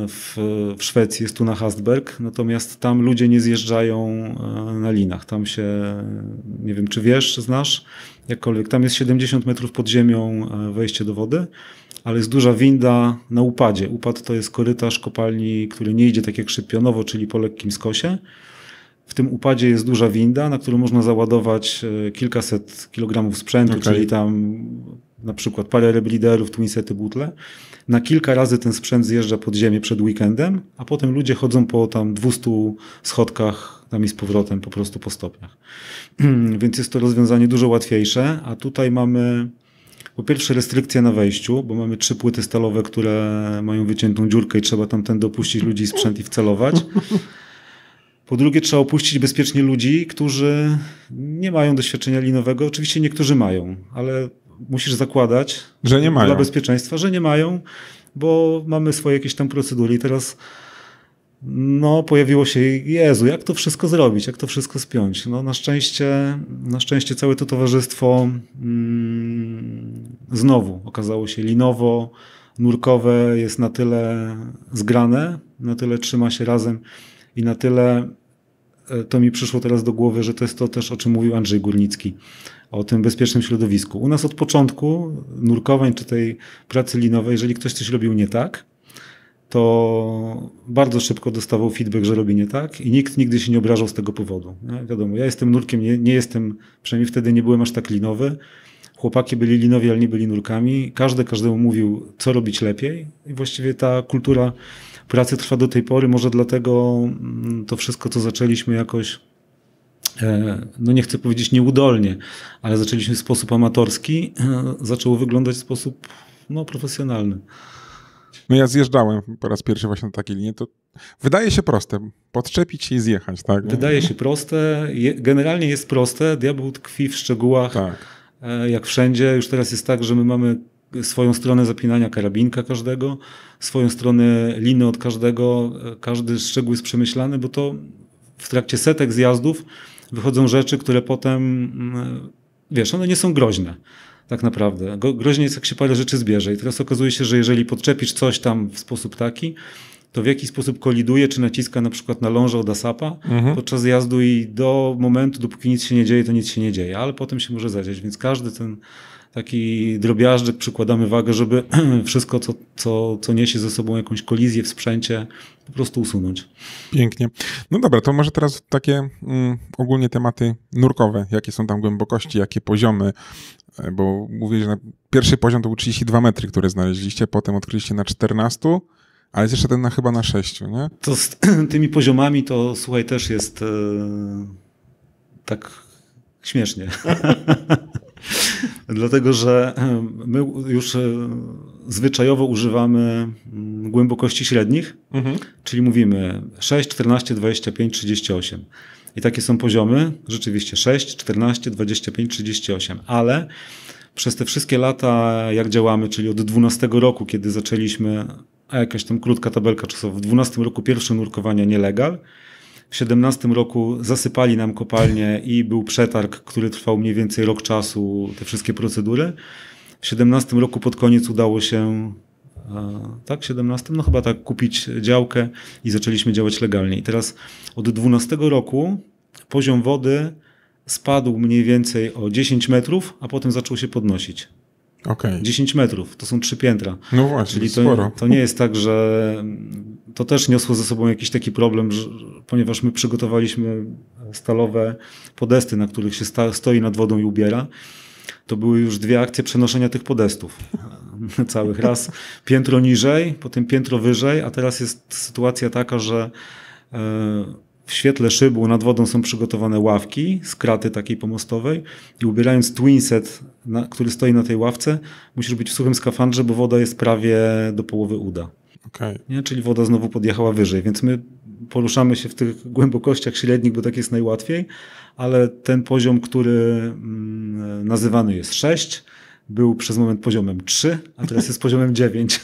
w Szwecji, jest tu na Hastberg, natomiast tam ludzie nie zjeżdżają na linach. Tam się, nie wiem czy wiesz, znasz, jakkolwiek, tam jest 70 metrów pod ziemią wejście do wody, ale jest duża winda na upadzie. Upad to jest korytarz kopalni, który nie idzie tak jak szybionowo, czyli po lekkim skosie. W tym upadzie jest duża winda, na którą można załadować kilkaset kilogramów sprzętu, czyli tam na przykład parę rebleaderów, twinsety, butle. Na kilka razy ten sprzęt zjeżdża pod ziemię przed weekendem, a potem ludzie chodzą po tam 200 schodkach tam i z powrotem po prostu po stopniach. Więc jest to rozwiązanie dużo łatwiejsze, a tutaj mamy po pierwsze restrykcje na wejściu, bo mamy 3 płyty stalowe, które mają wyciętą dziurkę i trzeba tamtędy opuścić ludzi i sprzęt i wcelować. Po drugie trzeba opuścić bezpiecznie ludzi, którzy nie mają doświadczenia linowego. Oczywiście niektórzy mają, ale musisz zakładać, że nie mają. Dla bezpieczeństwa, że nie mają, bo mamy swoje jakieś tam procedury i teraz no pojawiło się, Jezu, jak to wszystko zrobić, jak to wszystko spiąć. No na szczęście całe to towarzystwo znowu okazało się linowo, nurkowe, jest na tyle zgrane, na tyle trzyma się razem i na tyle to mi przyszło teraz do głowy, że to jest to też, o czym mówił Andrzej Górnicki, o tym bezpiecznym środowisku. U nas od początku nurkowań czy tej pracy linowej, jeżeli ktoś coś robił nie tak, to bardzo szybko dostawał feedback, że robi nie tak i nikt nigdy się nie obrażał z tego powodu. Nie? Wiadomo, ja jestem nurkiem, nie jestem, przynajmniej wtedy nie byłem aż tak linowy. Chłopaki byli linowi, ale nie byli nurkami. Każdy każdemu mówił, co robić lepiej i właściwie ta kultura pracy trwa do tej pory. Może dlatego to wszystko, co zaczęliśmy jakoś, no nie chcę powiedzieć nieudolnie, ale zaczęliśmy w sposób amatorski, zaczęło wyglądać w sposób profesjonalny. No ja zjeżdżałem po raz pierwszy właśnie na takiej linie, to wydaje się proste, podczepić się i zjechać, tak? Wydaje się proste, generalnie jest proste, diabeł tkwi w szczegółach, tak. Jak wszędzie. Już teraz jest tak, że my mamy swoją stronę zapinania karabinka każdego, swoją stronę liny od każdego, każdy szczegół jest przemyślany, bo to w trakcie setek zjazdów wychodzą rzeczy, które potem, wiesz, one nie są groźne. Tak naprawdę. Groźnie jest, jak się parę rzeczy zbierze. I teraz okazuje się, że jeżeli podczepisz coś tam w sposób taki, to w jakiś sposób koliduje, czy naciska na przykład na lążę od ASAP-a podczas jazdu i do momentu, dopóki nic się nie dzieje, to nic się nie dzieje. Ale potem się może zadziać. Więc każdy ten taki drobiażdżyk przykładamy wagę, żeby wszystko, co niesie ze sobą jakąś kolizję w sprzęcie, po prostu usunąć. Pięknie. No dobra, to może teraz takie ogólnie tematy nurkowe. Jakie są tam głębokości, jakie poziomy? Bo mówię, że pierwszy poziom to był 32 metry, które znaleźliście, potem odkryliście na 14, Ale jest jeszcze ten chyba na 6, nie? To z tymi poziomami to, słuchaj, też jest tak śmiesznie. Dlatego, że my już zwyczajowo używamy głębokości średnich, czyli mówimy 6, 14, 25, 38. I takie są poziomy, rzeczywiście 6, 14, 25, 38. Ale przez te wszystkie lata, jak działamy, czyli od 12 roku, kiedy zaczęliśmy, a jakaś tam krótka tabelka czasowa, w 12 roku pierwsze nurkowania nielegal, w 17 roku zasypali nam kopalnię i był przetarg, który trwał mniej więcej rok czasu, te wszystkie procedury. W 17 roku pod koniec udało się, tak, w 17? No chyba tak, kupić działkę i zaczęliśmy działać legalnie. I teraz od 12 roku poziom wody spadł mniej więcej o 10 metrów, a potem zaczął się podnosić. Okay. 10 metrów, to są 3 piętra. No właśnie, czyli sporo. To nie jest tak, że to też niosło ze sobą jakiś taki problem, ponieważ my przygotowaliśmy stalowe podesty, na których się stoi nad wodą i ubiera. To były już 2 akcje przenoszenia tych podestów. Całych raz piętro niżej, potem piętro wyżej, a teraz jest sytuacja taka, że w świetle szybu nad wodą są przygotowane ławki z kraty takiej pomostowej i ubierając twinset, który stoi na tej ławce, musisz być w suchym skafandrze, bo woda jest prawie do połowy uda. Okay. Nie? Czyli woda znowu podjechała wyżej, więc my poruszamy się w tych głębokościach średnich, bo tak jest najłatwiej, ale ten poziom, który nazywany jest 6, był przez moment poziomem 3, a teraz jest poziomem 9.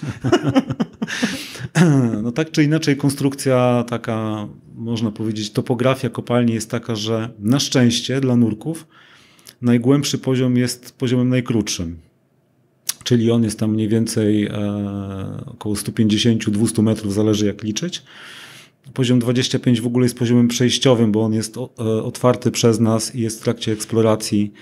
No tak czy inaczej konstrukcja taka, można powiedzieć, topografia kopalni jest taka, że na szczęście dla nurków najgłębszy poziom jest poziomem najkrótszym. Czyli on jest tam mniej więcej około 150-200 metrów, zależy jak liczyć. Poziom 25 w ogóle jest poziomem przejściowym, bo on jest otwarty przez nas i jest w trakcie eksploracji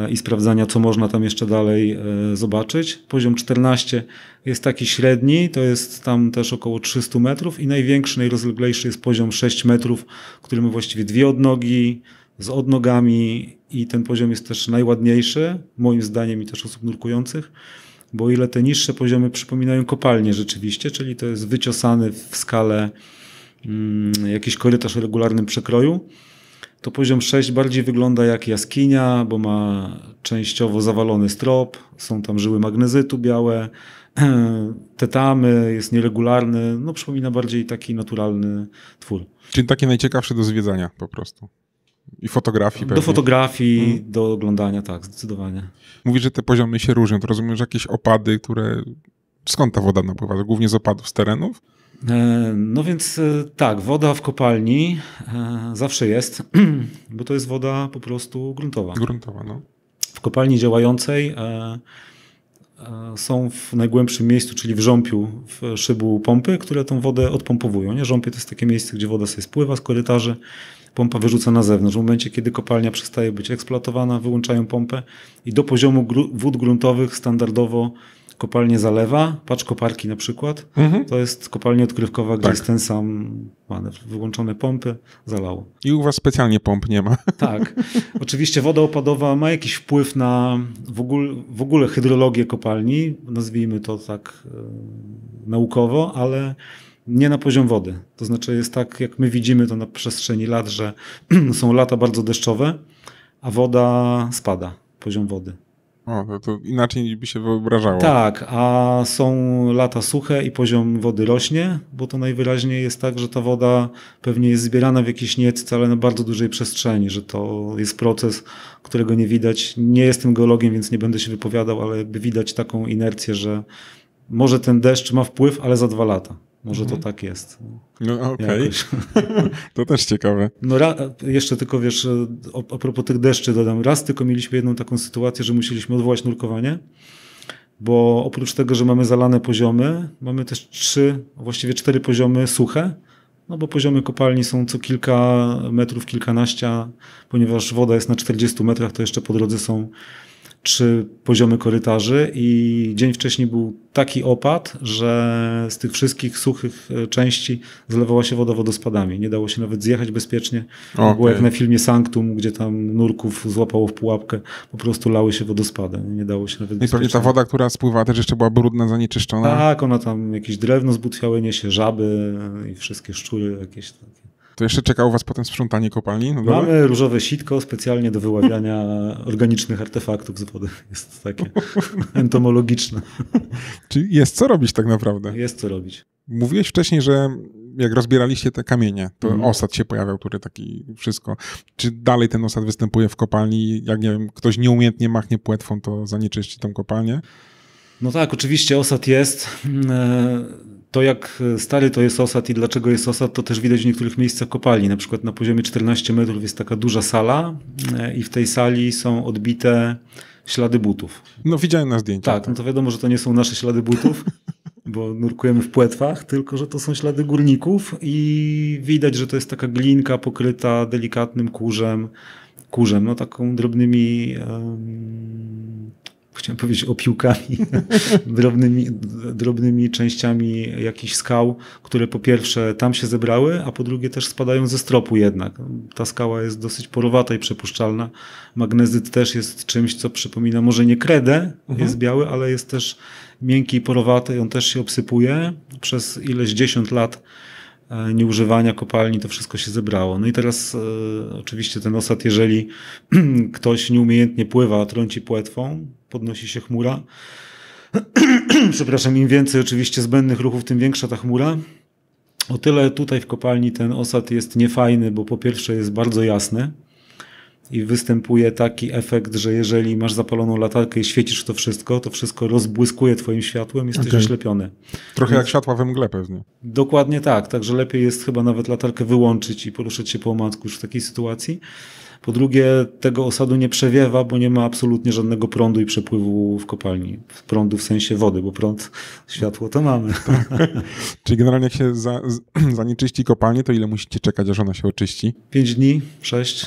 i sprawdzania, co można tam jeszcze dalej zobaczyć. Poziom 14 jest taki średni, to jest tam też około 300 metrów i największy, najrozleglejszy jest poziom 6 metrów, który ma właściwie 2 odnogi z odnogami i ten poziom jest też najładniejszy, moim zdaniem i też osób nurkujących, bo o ile te niższe poziomy przypominają kopalnie rzeczywiście, czyli to jest wyciosany w skale jakiś korytarz o regularnym przekroju, to poziom 6 bardziej wygląda jak jaskinia, bo ma częściowo zawalony strop, są tam żyły magnezytu białe, te tamy, jest nieregularny, no przypomina bardziej taki naturalny twór. Czyli takie najciekawsze do zwiedzania po prostu. I fotografii pewnie. Do fotografii, do oglądania, tak, zdecydowanie. Mówisz, że te poziomy się różnią, to rozumiem, że jakieś opady, które... Skąd ta woda napływa? To głównie z opadów z terenów? No więc tak, woda w kopalni zawsze jest, bo to jest woda po prostu gruntowa. Gruntowa, no. W kopalni działającej są w najgłębszym miejscu, czyli w żąpiu, w szybu pompy, które tą wodę odpompowują. Nie? Żąpie to jest takie miejsce, gdzie woda sobie spływa z korytarzy, pompa wyrzuca na zewnątrz. W momencie, kiedy kopalnia przestaje być eksploatowana, wyłączają pompę i do poziomu wód gruntowych standardowo kopalnię zalewa, patrz koparki na przykład, to jest kopalnia odkrywkowa, gdzie jest ten sam manewr. Wyłączone pompy, zalało. I u was specjalnie pomp nie ma. Tak. Oczywiście woda opadowa ma jakiś wpływ na w ogóle hydrologię kopalni, nazwijmy to tak naukowo, ale nie na poziom wody. To znaczy jest tak, jak my widzimy to na przestrzeni lat, że są lata bardzo deszczowe, a woda spada, poziom wody. O, to inaczej by się wyobrażało. Tak, a są lata suche i poziom wody rośnie, bo to najwyraźniej jest tak, że ta woda pewnie jest zbierana w jakiejś niecce, ale na bardzo dużej przestrzeni, że to jest proces, którego nie widać. Nie jestem geologiem, więc nie będę się wypowiadał, ale jakby widać taką inercję, że może ten deszcz ma wpływ, ale za 2 lata. Może to tak jest. No okej. To też ciekawe. No jeszcze tylko wiesz, a propos tych deszczy dodam. Raz tylko mieliśmy jedną taką sytuację, że musieliśmy odwołać nurkowanie, bo oprócz tego, że mamy zalane poziomy, mamy też 4 poziomy suche, no bo poziomy kopalni są co kilka metrów, kilkanaście, ponieważ woda jest na 40 metrach, to jeszcze po drodze są 3 poziomy korytarzy i dzień wcześniej był taki opad, że z tych wszystkich suchych części zlewała się woda wodospadami. Nie dało się nawet zjechać bezpiecznie. Było jak na filmie Sanctum, gdzie tam nurków złapało w pułapkę, po prostu lały się wodospady. Nie dało się nawet bezpiecznie. I pewnie ta woda, która spływa, też jeszcze była brudna, zanieczyszczona. Tak, ona tam jakieś drewno zbutwiałe niesie, żaby i wszystkie szczury jakieś takie. To jeszcze czekało was potem sprzątanie kopalni? No mamy różowe sitko specjalnie do wyławiania organicznych artefaktów z wody. Jest takie entomologiczne. Czyli jest co robić tak naprawdę. Jest co robić. Mówiłeś wcześniej, że jak rozbieraliście te kamienie, to osad się pojawiał, który taki wszystko. Czy dalej ten osad występuje w kopalni? Jak nie wiem, ktoś nieumiejętnie machnie płetwą, to zanieczyści tą kopalnię? No tak, oczywiście osad jest. To jak stary to jest osad i dlaczego jest osad, to też widać w niektórych miejscach kopalni. Na przykład na poziomie 14 metrów jest taka duża sala i w tej sali są odbite ślady butów. No widziałem na zdjęciu. Tak, no to wiadomo, że to nie są nasze ślady butów, bo nurkujemy w płetwach, tylko że to są ślady górników i widać, że to jest taka glinka pokryta delikatnym kurzem, no taką drobnymi... Chciałem powiedzieć opiłkami, drobnymi częściami jakichś skał, które po pierwsze tam się zebrały, a po drugie też spadają ze stropu jednak. Ta skała jest dosyć porowata i przepuszczalna. Magnezyt też jest czymś, co przypomina może nie kredę, jest biały, ale jest też miękki i porowaty i on też się obsypuje. Przez ileś 10 lat nieużywania kopalni to wszystko się zebrało. No i teraz oczywiście ten osad, jeżeli ktoś nieumiejętnie pływa, trąci płetwą, podnosi się chmura. Przepraszam, im więcej oczywiście zbędnych ruchów, tym większa ta chmura. O tyle tutaj w kopalni ten osad jest niefajny, bo po pierwsze jest bardzo jasny i występuje taki efekt, że jeżeli masz zapaloną latarkę i świecisz w to wszystko rozbłyskuje twoim światłem, jesteś oślepiony. Trochę jak światła we mgle pewnie. Dokładnie tak, także lepiej jest chyba nawet latarkę wyłączyć i poruszać się po omacku już w takiej sytuacji. Po drugie, tego osadu nie przewiewa, bo nie ma absolutnie żadnego prądu i przepływu w kopalni. Prądu w sensie wody, bo prąd, światło to mamy. Czyli generalnie jak się zanieczyści kopalnię, to ile musicie czekać, aż ona się oczyści? 5 dni, 6,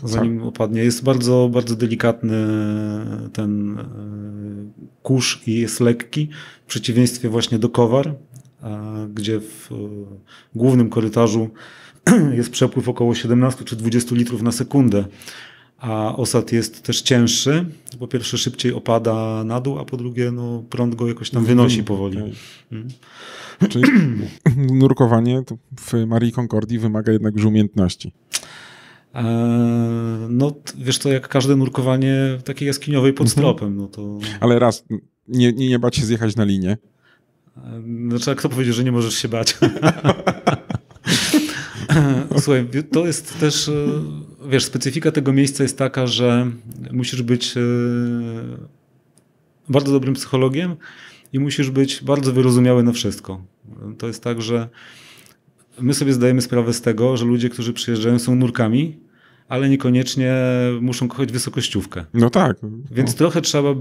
zanim Tak. opadnie. Jest bardzo, bardzo delikatny ten kurz i jest lekki, w przeciwieństwie właśnie do kowar, gdzie w głównym korytarzu jest przepływ około 17 czy 20 litrów na sekundę, a osad jest też cięższy. Po pierwsze szybciej opada na dół, a po drugie no, prąd go jakoś tam wynosi powoli. Czyli nurkowanie w Marii Concordii wymaga jednak już umiejętności. No wiesz to jak każde nurkowanie takiej jaskiniowej pod stropem. No to... Ale raz, nie bać się zjechać na linię. Znaczy, kto powiedział, że nie możesz się bać? Słuchaj, to jest też, wiesz, specyfika tego miejsca jest taka, że musisz być bardzo dobrym psychologiem i musisz być bardzo wyrozumiały na wszystko. To jest tak, że my sobie zdajemy sprawę z tego, że ludzie, którzy przyjeżdżają, są nurkami, ale niekoniecznie muszą kochać wysokościówkę. No tak. Więc trochę trzeba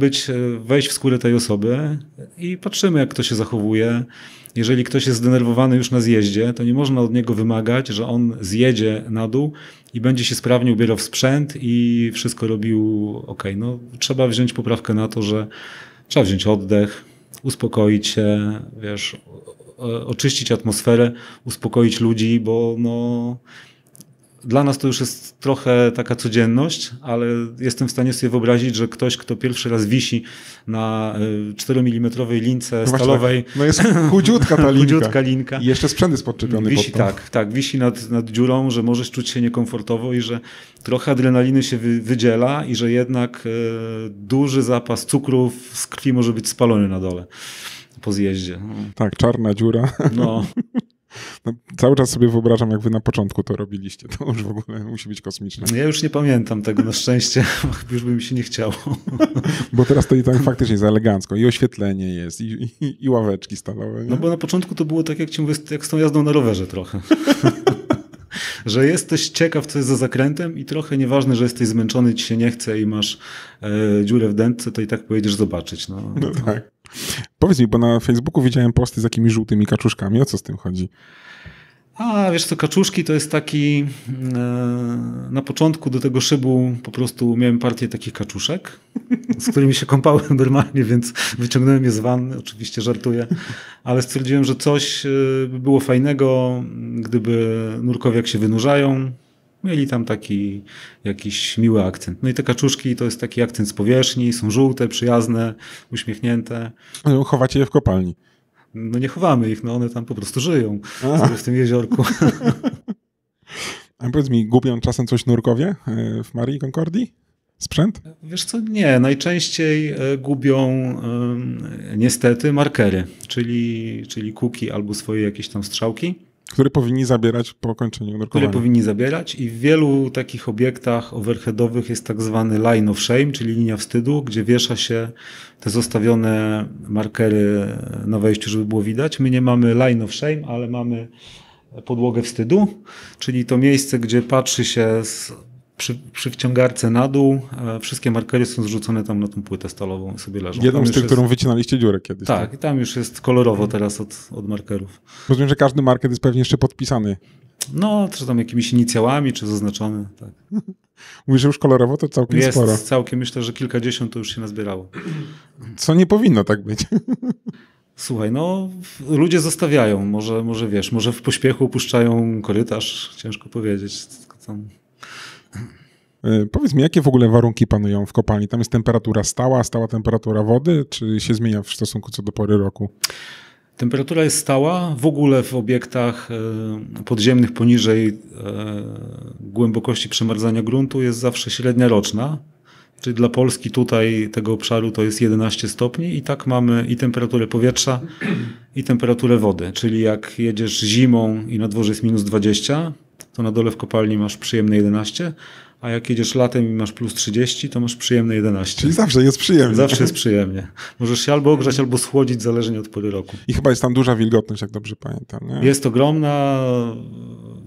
wejść w skórę tej osoby i patrzymy, jak kto się zachowuje. Jeżeli ktoś jest zdenerwowany już na zjeździe, to nie można od niego wymagać, że on zjedzie na dół i będzie się sprawnie ubierał w sprzęt i wszystko robił ok. No, trzeba wziąć poprawkę na to, że trzeba wziąć oddech, uspokoić się, wiesz, oczyścić atmosferę, uspokoić ludzi, bo no... Dla nas to już jest trochę taka codzienność, ale jestem w stanie sobie wyobrazić, że ktoś, kto pierwszy raz wisi na 4 mm lince stalowej. No jest chudziutka ta linka. Chudziutka linka. I jeszcze sprzęt jest podczepiony wisi, pod to. Tak, wisi nad dziurą, że możesz czuć się niekomfortowo i że trochę adrenaliny się wydziela i że jednak duży zapas cukrów z krwi może być spalony na dole po zjeździe. Tak, czarna dziura. No. No, cały czas sobie wyobrażam, jak wy na początku to robiliście. To już w ogóle musi być kosmiczne. Ja już nie pamiętam tego na szczęście, już by mi się nie chciało. Bo teraz to i tak faktycznie jest elegancko. I oświetlenie jest, i ławeczki stalowe. Nie? No bo na początku to było tak, jak ci mówię, jak z tą jazdą na rowerze trochę. Że jesteś ciekaw, co jest za zakrętem i trochę nieważne, że jesteś zmęczony, ci się nie chce i masz dziurę w dętce, to i tak pojedziesz zobaczyć. No tak. Powiedz mi, bo na Facebooku widziałem posty z jakimiś żółtymi kaczuszkami. O co z tym chodzi? A wiesz co, kaczuszki to jest taki, na początku do tego szybu po prostu miałem partię takich kaczuszek, z którymi się kąpałem normalnie, więc wyciągnąłem je z wanny, oczywiście żartuję, ale stwierdziłem, że coś by było fajnego, gdyby nurkowie jak się wynurzają, mieli tam taki jakiś miły akcent. No i te kaczuszki to jest taki akcent z powierzchni, są żółte, przyjazne, uśmiechnięte. Chowacie je w kopalni. No nie chowamy ich, no one tam po prostu żyją sobie w tym jeziorku. A powiedz mi, gubią czasem coś nurkowie w Marii Concordii? Sprzęt? Wiesz co, nie. Najczęściej gubią niestety markery, czyli kuki albo swoje jakieś tam strzałki. Które powinni zabierać po kończeniu nurkowania. Które powinni zabierać i w wielu takich obiektach overheadowych jest tak zwany line of shame, czyli linia wstydu, gdzie wiesza się te zostawione markery na wejściu, żeby było widać. My nie mamy line of shame, ale mamy podłogę wstydu, czyli to miejsce, gdzie patrzy się przy wciągarce na dół, wszystkie markery są zrzucone tam na tą płytę stalową i sobie leżą. Jedną z tych, którą wycinaliście dziurę kiedyś. Tak, i tam już jest kolorowo teraz od markerów. Rozumiem, że każdy marker jest pewnie jeszcze podpisany. No, czy tam jakimiś inicjałami, czy zaznaczony. Tak. Mówisz, że już kolorowo to całkiem jest sporo. Całkiem, myślę, że kilkadziesiąt to już się nazbierało. Co nie powinno tak być. Słuchaj, no ludzie zostawiają. Może wiesz, może w pośpiechu opuszczają korytarz. Ciężko powiedzieć. Tam... Powiedz mi, jakie w ogóle warunki panują w kopalni? Tam jest temperatura stała temperatura wody, czy się zmienia w stosunku co do pory roku? Temperatura jest stała. W ogóle w obiektach podziemnych poniżej głębokości przemarzania gruntu jest zawsze średnia roczna. Czyli dla Polski tutaj tego obszaru to jest 11 stopni i tak mamy i temperaturę powietrza, i temperaturę wody. Czyli jak jedziesz zimą i na dworze jest minus 20, to na dole w kopalni masz przyjemne 11, a jak jedziesz latem i masz plus 30, to masz przyjemne 11. Czyli zawsze jest przyjemnie. Zawsze jest przyjemnie. Możesz się albo ogrzać, albo schłodzić, zależnie od pory roku. I chyba jest tam duża wilgotność, jak dobrze pamiętam. Nie? Jest ogromna,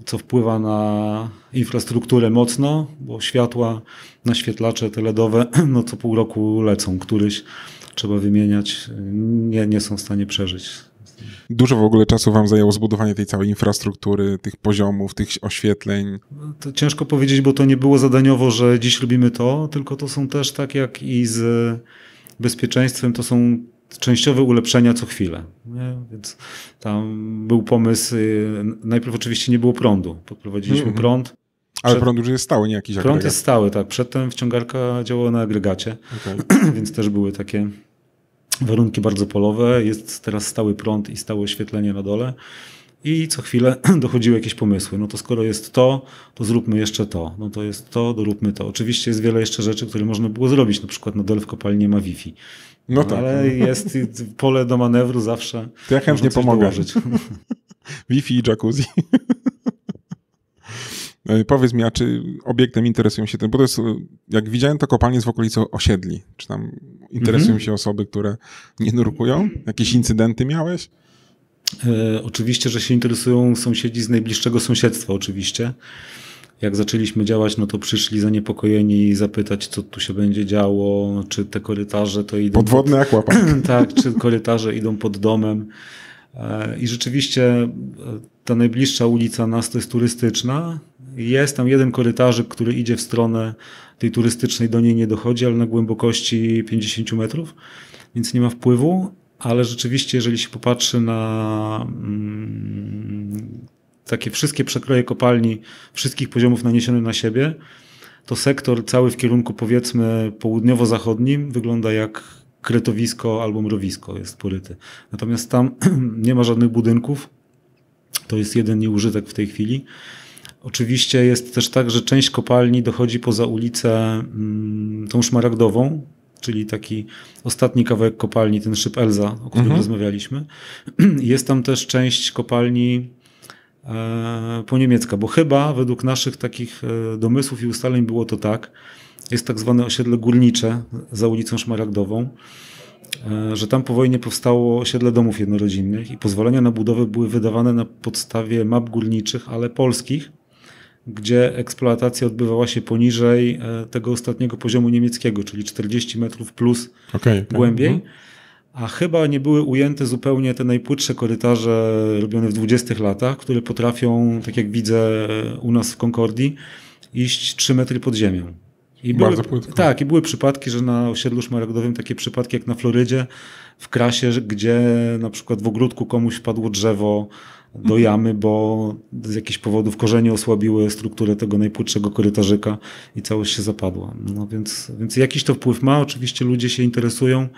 co wpływa na infrastrukturę mocno, bo światła, naświetlacze te LEDowe, no co pół roku lecą, któryś trzeba wymieniać, nie są w stanie przeżyć. Dużo w ogóle czasu wam zajęło zbudowanie tej całej infrastruktury, tych poziomów, tych oświetleń? To ciężko powiedzieć, bo to nie było zadaniowo, że dziś robimy to, tylko to są też tak jak i z bezpieczeństwem, to są częściowe ulepszenia co chwilę. Nie? Więc tam był pomysł, najpierw oczywiście nie było prądu, podprowadziliśmy prąd. Ale prąd już jest stały, nie jakiś agregat? Prąd jest stały, tak. Przedtem wciągarka działała na agregacie, więc też były takie warunki bardzo polowe. Jest teraz stały prąd i stałe oświetlenie na dole i co chwilę dochodziły jakieś pomysły. No to skoro jest to zróbmy jeszcze to. No to jest to, doróbmy to. Oczywiście jest wiele jeszcze rzeczy, które można było zrobić. Na przykład na dole w kopalni nie ma Wi-Fi. No tak. Ale jest pole do manewru zawsze. To ja chętnie pomogę. Wi-Fi i jacuzzi. Powiedz mi, a czy obiektem interesują się tym, bo to jest, jak widziałem, to kopalnie jest w okolicy osiedli. Czy tam interesują się osoby, które nie nurkują? Jakieś incydenty miałeś? Oczywiście, że się interesują sąsiedzi z najbliższego sąsiedztwa oczywiście. Jak zaczęliśmy działać, no to przyszli zaniepokojeni zapytać, co tu się będzie działo, czy te korytarze to idą... Podwodny aquapark. Tak, czy korytarze idą pod domem. I rzeczywiście ta najbliższa ulica nas to jest turystyczna. Jest tam jeden korytarzyk, który idzie w stronę tej turystycznej, do niej nie dochodzi, ale na głębokości 50 metrów, więc nie ma wpływu. Ale rzeczywiście, jeżeli się popatrzy na takie wszystkie przekroje kopalni, wszystkich poziomów naniesione na siebie, to sektor cały w kierunku powiedzmy południowo-zachodnim wygląda jak kretowisko albo mrowisko, jest poryty. Natomiast tam nie ma żadnych budynków. To jest jeden nieużytek w tej chwili. Oczywiście jest też tak, że część kopalni dochodzi poza ulicę tą szmaragdową, czyli taki ostatni kawałek kopalni, ten szyb Elza, o którym rozmawialiśmy. Jest tam też część kopalni poniemiecka, bo chyba według naszych takich domysłów i ustaleń było to tak, jest tak zwane osiedle górnicze za ulicą Szmaragdową, że tam po wojnie powstało osiedle domów jednorodzinnych i pozwolenia na budowę były wydawane na podstawie map górniczych, ale polskich, gdzie eksploatacja odbywała się poniżej tego ostatniego poziomu niemieckiego, czyli 40 metrów plus głębiej. a chyba nie były ujęte zupełnie te najpłytsze korytarze robione w 20 latach, które potrafią, tak jak widzę u nas w Concordii, iść 3 metry pod ziemią. Bardzo płytko. Tak, i były przypadki, że na osiedlu szmaragdowym takie przypadki jak na Florydzie, w Krasie, gdzie na przykład w ogródku komuś wpadło drzewo do jamy, bo z jakichś powodów korzenie osłabiły strukturę tego najpłytszego korytarzyka i całość się zapadła. No więc jakiś to wpływ ma, oczywiście ludzie się interesują,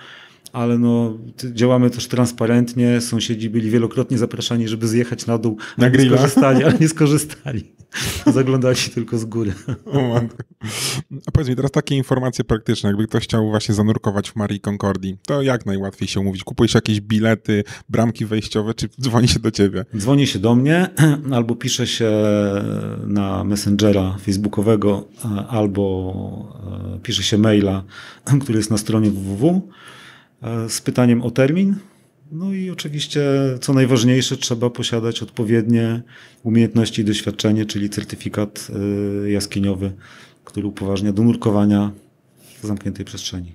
ale no, działamy też transparentnie, sąsiedzi byli wielokrotnie zapraszani, żeby zjechać na dół, na grilla, ale nie skorzystali. Zaglądali tylko z góry. A powiedz mi teraz takie informacje praktyczne, jakby ktoś chciał właśnie zanurkować w Marii Concordii, to jak najłatwiej się umówić? Kupujesz jakieś bilety, bramki wejściowe, czy dzwoni się do ciebie? Dzwoni się do mnie, albo pisze się na Messengera facebookowego, albo pisze się maila, który jest na stronie www, z pytaniem o termin. No i oczywiście, co najważniejsze, trzeba posiadać odpowiednie umiejętności i doświadczenie, czyli certyfikat jaskiniowy, który upoważnia do nurkowania w zamkniętej przestrzeni.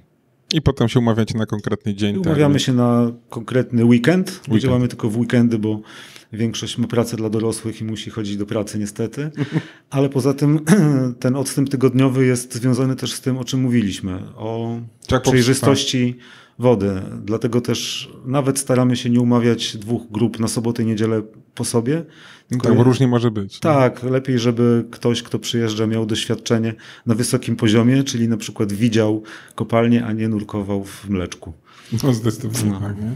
I potem się umawiacie na konkretny dzień. Umawiamy się na konkretny weekend. Działamy tylko w weekendy, bo większość ma pracę dla dorosłych i musi chodzić do pracy niestety. Ale poza tym ten odstęp tygodniowy jest związany też z tym, o czym mówiliśmy. O przejrzystości wody. Dlatego też nawet staramy się nie umawiać 2 grup na sobotę i niedzielę po sobie. Tak, bo różnie może być. Tak, lepiej, żeby ktoś, kto przyjeżdża, miał doświadczenie na wysokim poziomie, czyli na przykład widział kopalnię, a nie nurkował w mleczku. No zdecydowanie, tak, nie?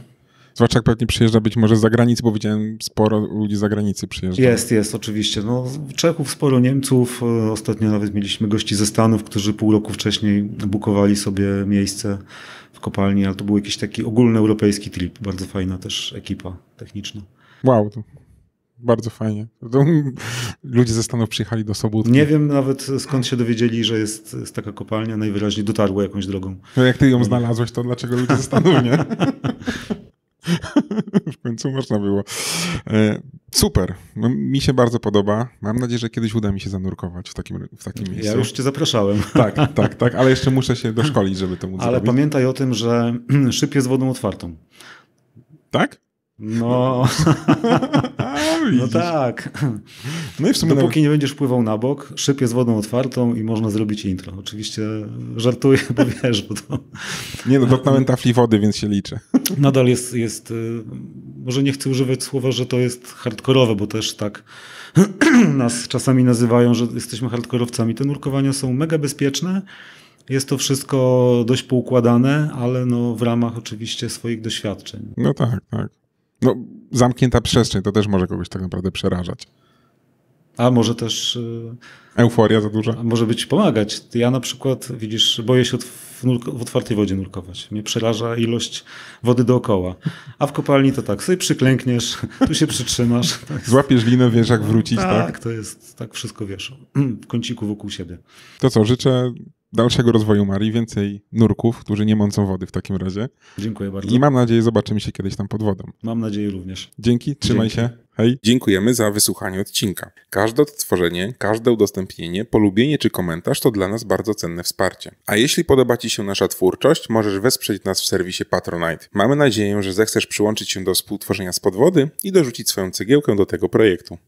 Zwłaszcza jak pewnie przyjeżdża być może z zagranicy, bo widziałem sporo ludzi z zagranicy przyjeżdża. Jest oczywiście. No, Czechów, sporo Niemców. Ostatnio nawet mieliśmy gości ze Stanów, którzy pół roku wcześniej bukowali sobie miejsce w kopalni, ale to był jakiś taki ogólnoeuropejski trip. Bardzo fajna też ekipa techniczna. Wow, to bardzo fajnie. To ludzie ze Stanów przyjechali do Sobótki. Nie wiem nawet skąd się dowiedzieli, że jest taka kopalnia. Najwyraźniej dotarło jakąś drogą. No jak ty ją znalazłeś, to dlaczego ludzie ze Stanów, nie? W końcu można było. Super. No, mi się bardzo podoba. Mam nadzieję, że kiedyś uda mi się zanurkować w takim miejscu. Ja już cię zapraszałem. Tak, ale jeszcze muszę się doszkolić, żeby to móc Ale zrobić. pamiętaj o tym, że szyb jest wodą otwartą. Tak? No, no tak. No i w sumie dopóki nie będziesz pływał na bok, szyb jest wodą otwartą i można zrobić intro. Oczywiście żartuję, bo wiesz, bo to... Nie no, dotknąłem tafli wody, więc się liczę. Nadal jest może nie chcę używać słowa, że to jest hardkorowe, bo też tak nas czasami nazywają, że jesteśmy hardkorowcami. Te nurkowania są mega bezpieczne. Jest to wszystko dość poukładane, ale no w ramach oczywiście swoich doświadczeń. No tak. No, zamknięta przestrzeń to też może kogoś tak naprawdę przerażać. A może też... Euforia za duża? A może być pomagać. Ja na przykład, widzisz, boję się w otwartej wodzie nurkować. Mnie przeraża ilość wody dookoła. A w kopalni to tak, sobie przyklękniesz, tu się przytrzymasz. Złapiesz linę, wiesz jak wrócić, tak? Tak, to jest, tak wszystko wiesz, w kąciku wokół siebie. To co, życzę dalszego rozwoju Marii, więcej nurków, którzy nie mącą wody w takim razie. Dziękuję bardzo. I mam nadzieję, zobaczymy się kiedyś tam pod wodą. Mam nadzieję również. Dzięki, trzymaj się. Hej. Dziękujemy za wysłuchanie odcinka. Każde odtworzenie, każde udostępnienie, polubienie czy komentarz to dla nas bardzo cenne wsparcie. A jeśli podoba Ci się nasza twórczość, możesz wesprzeć nas w serwisie Patronite. Mamy nadzieję, że zechcesz przyłączyć się do współtworzenia Spod Wody i dorzucić swoją cegiełkę do tego projektu.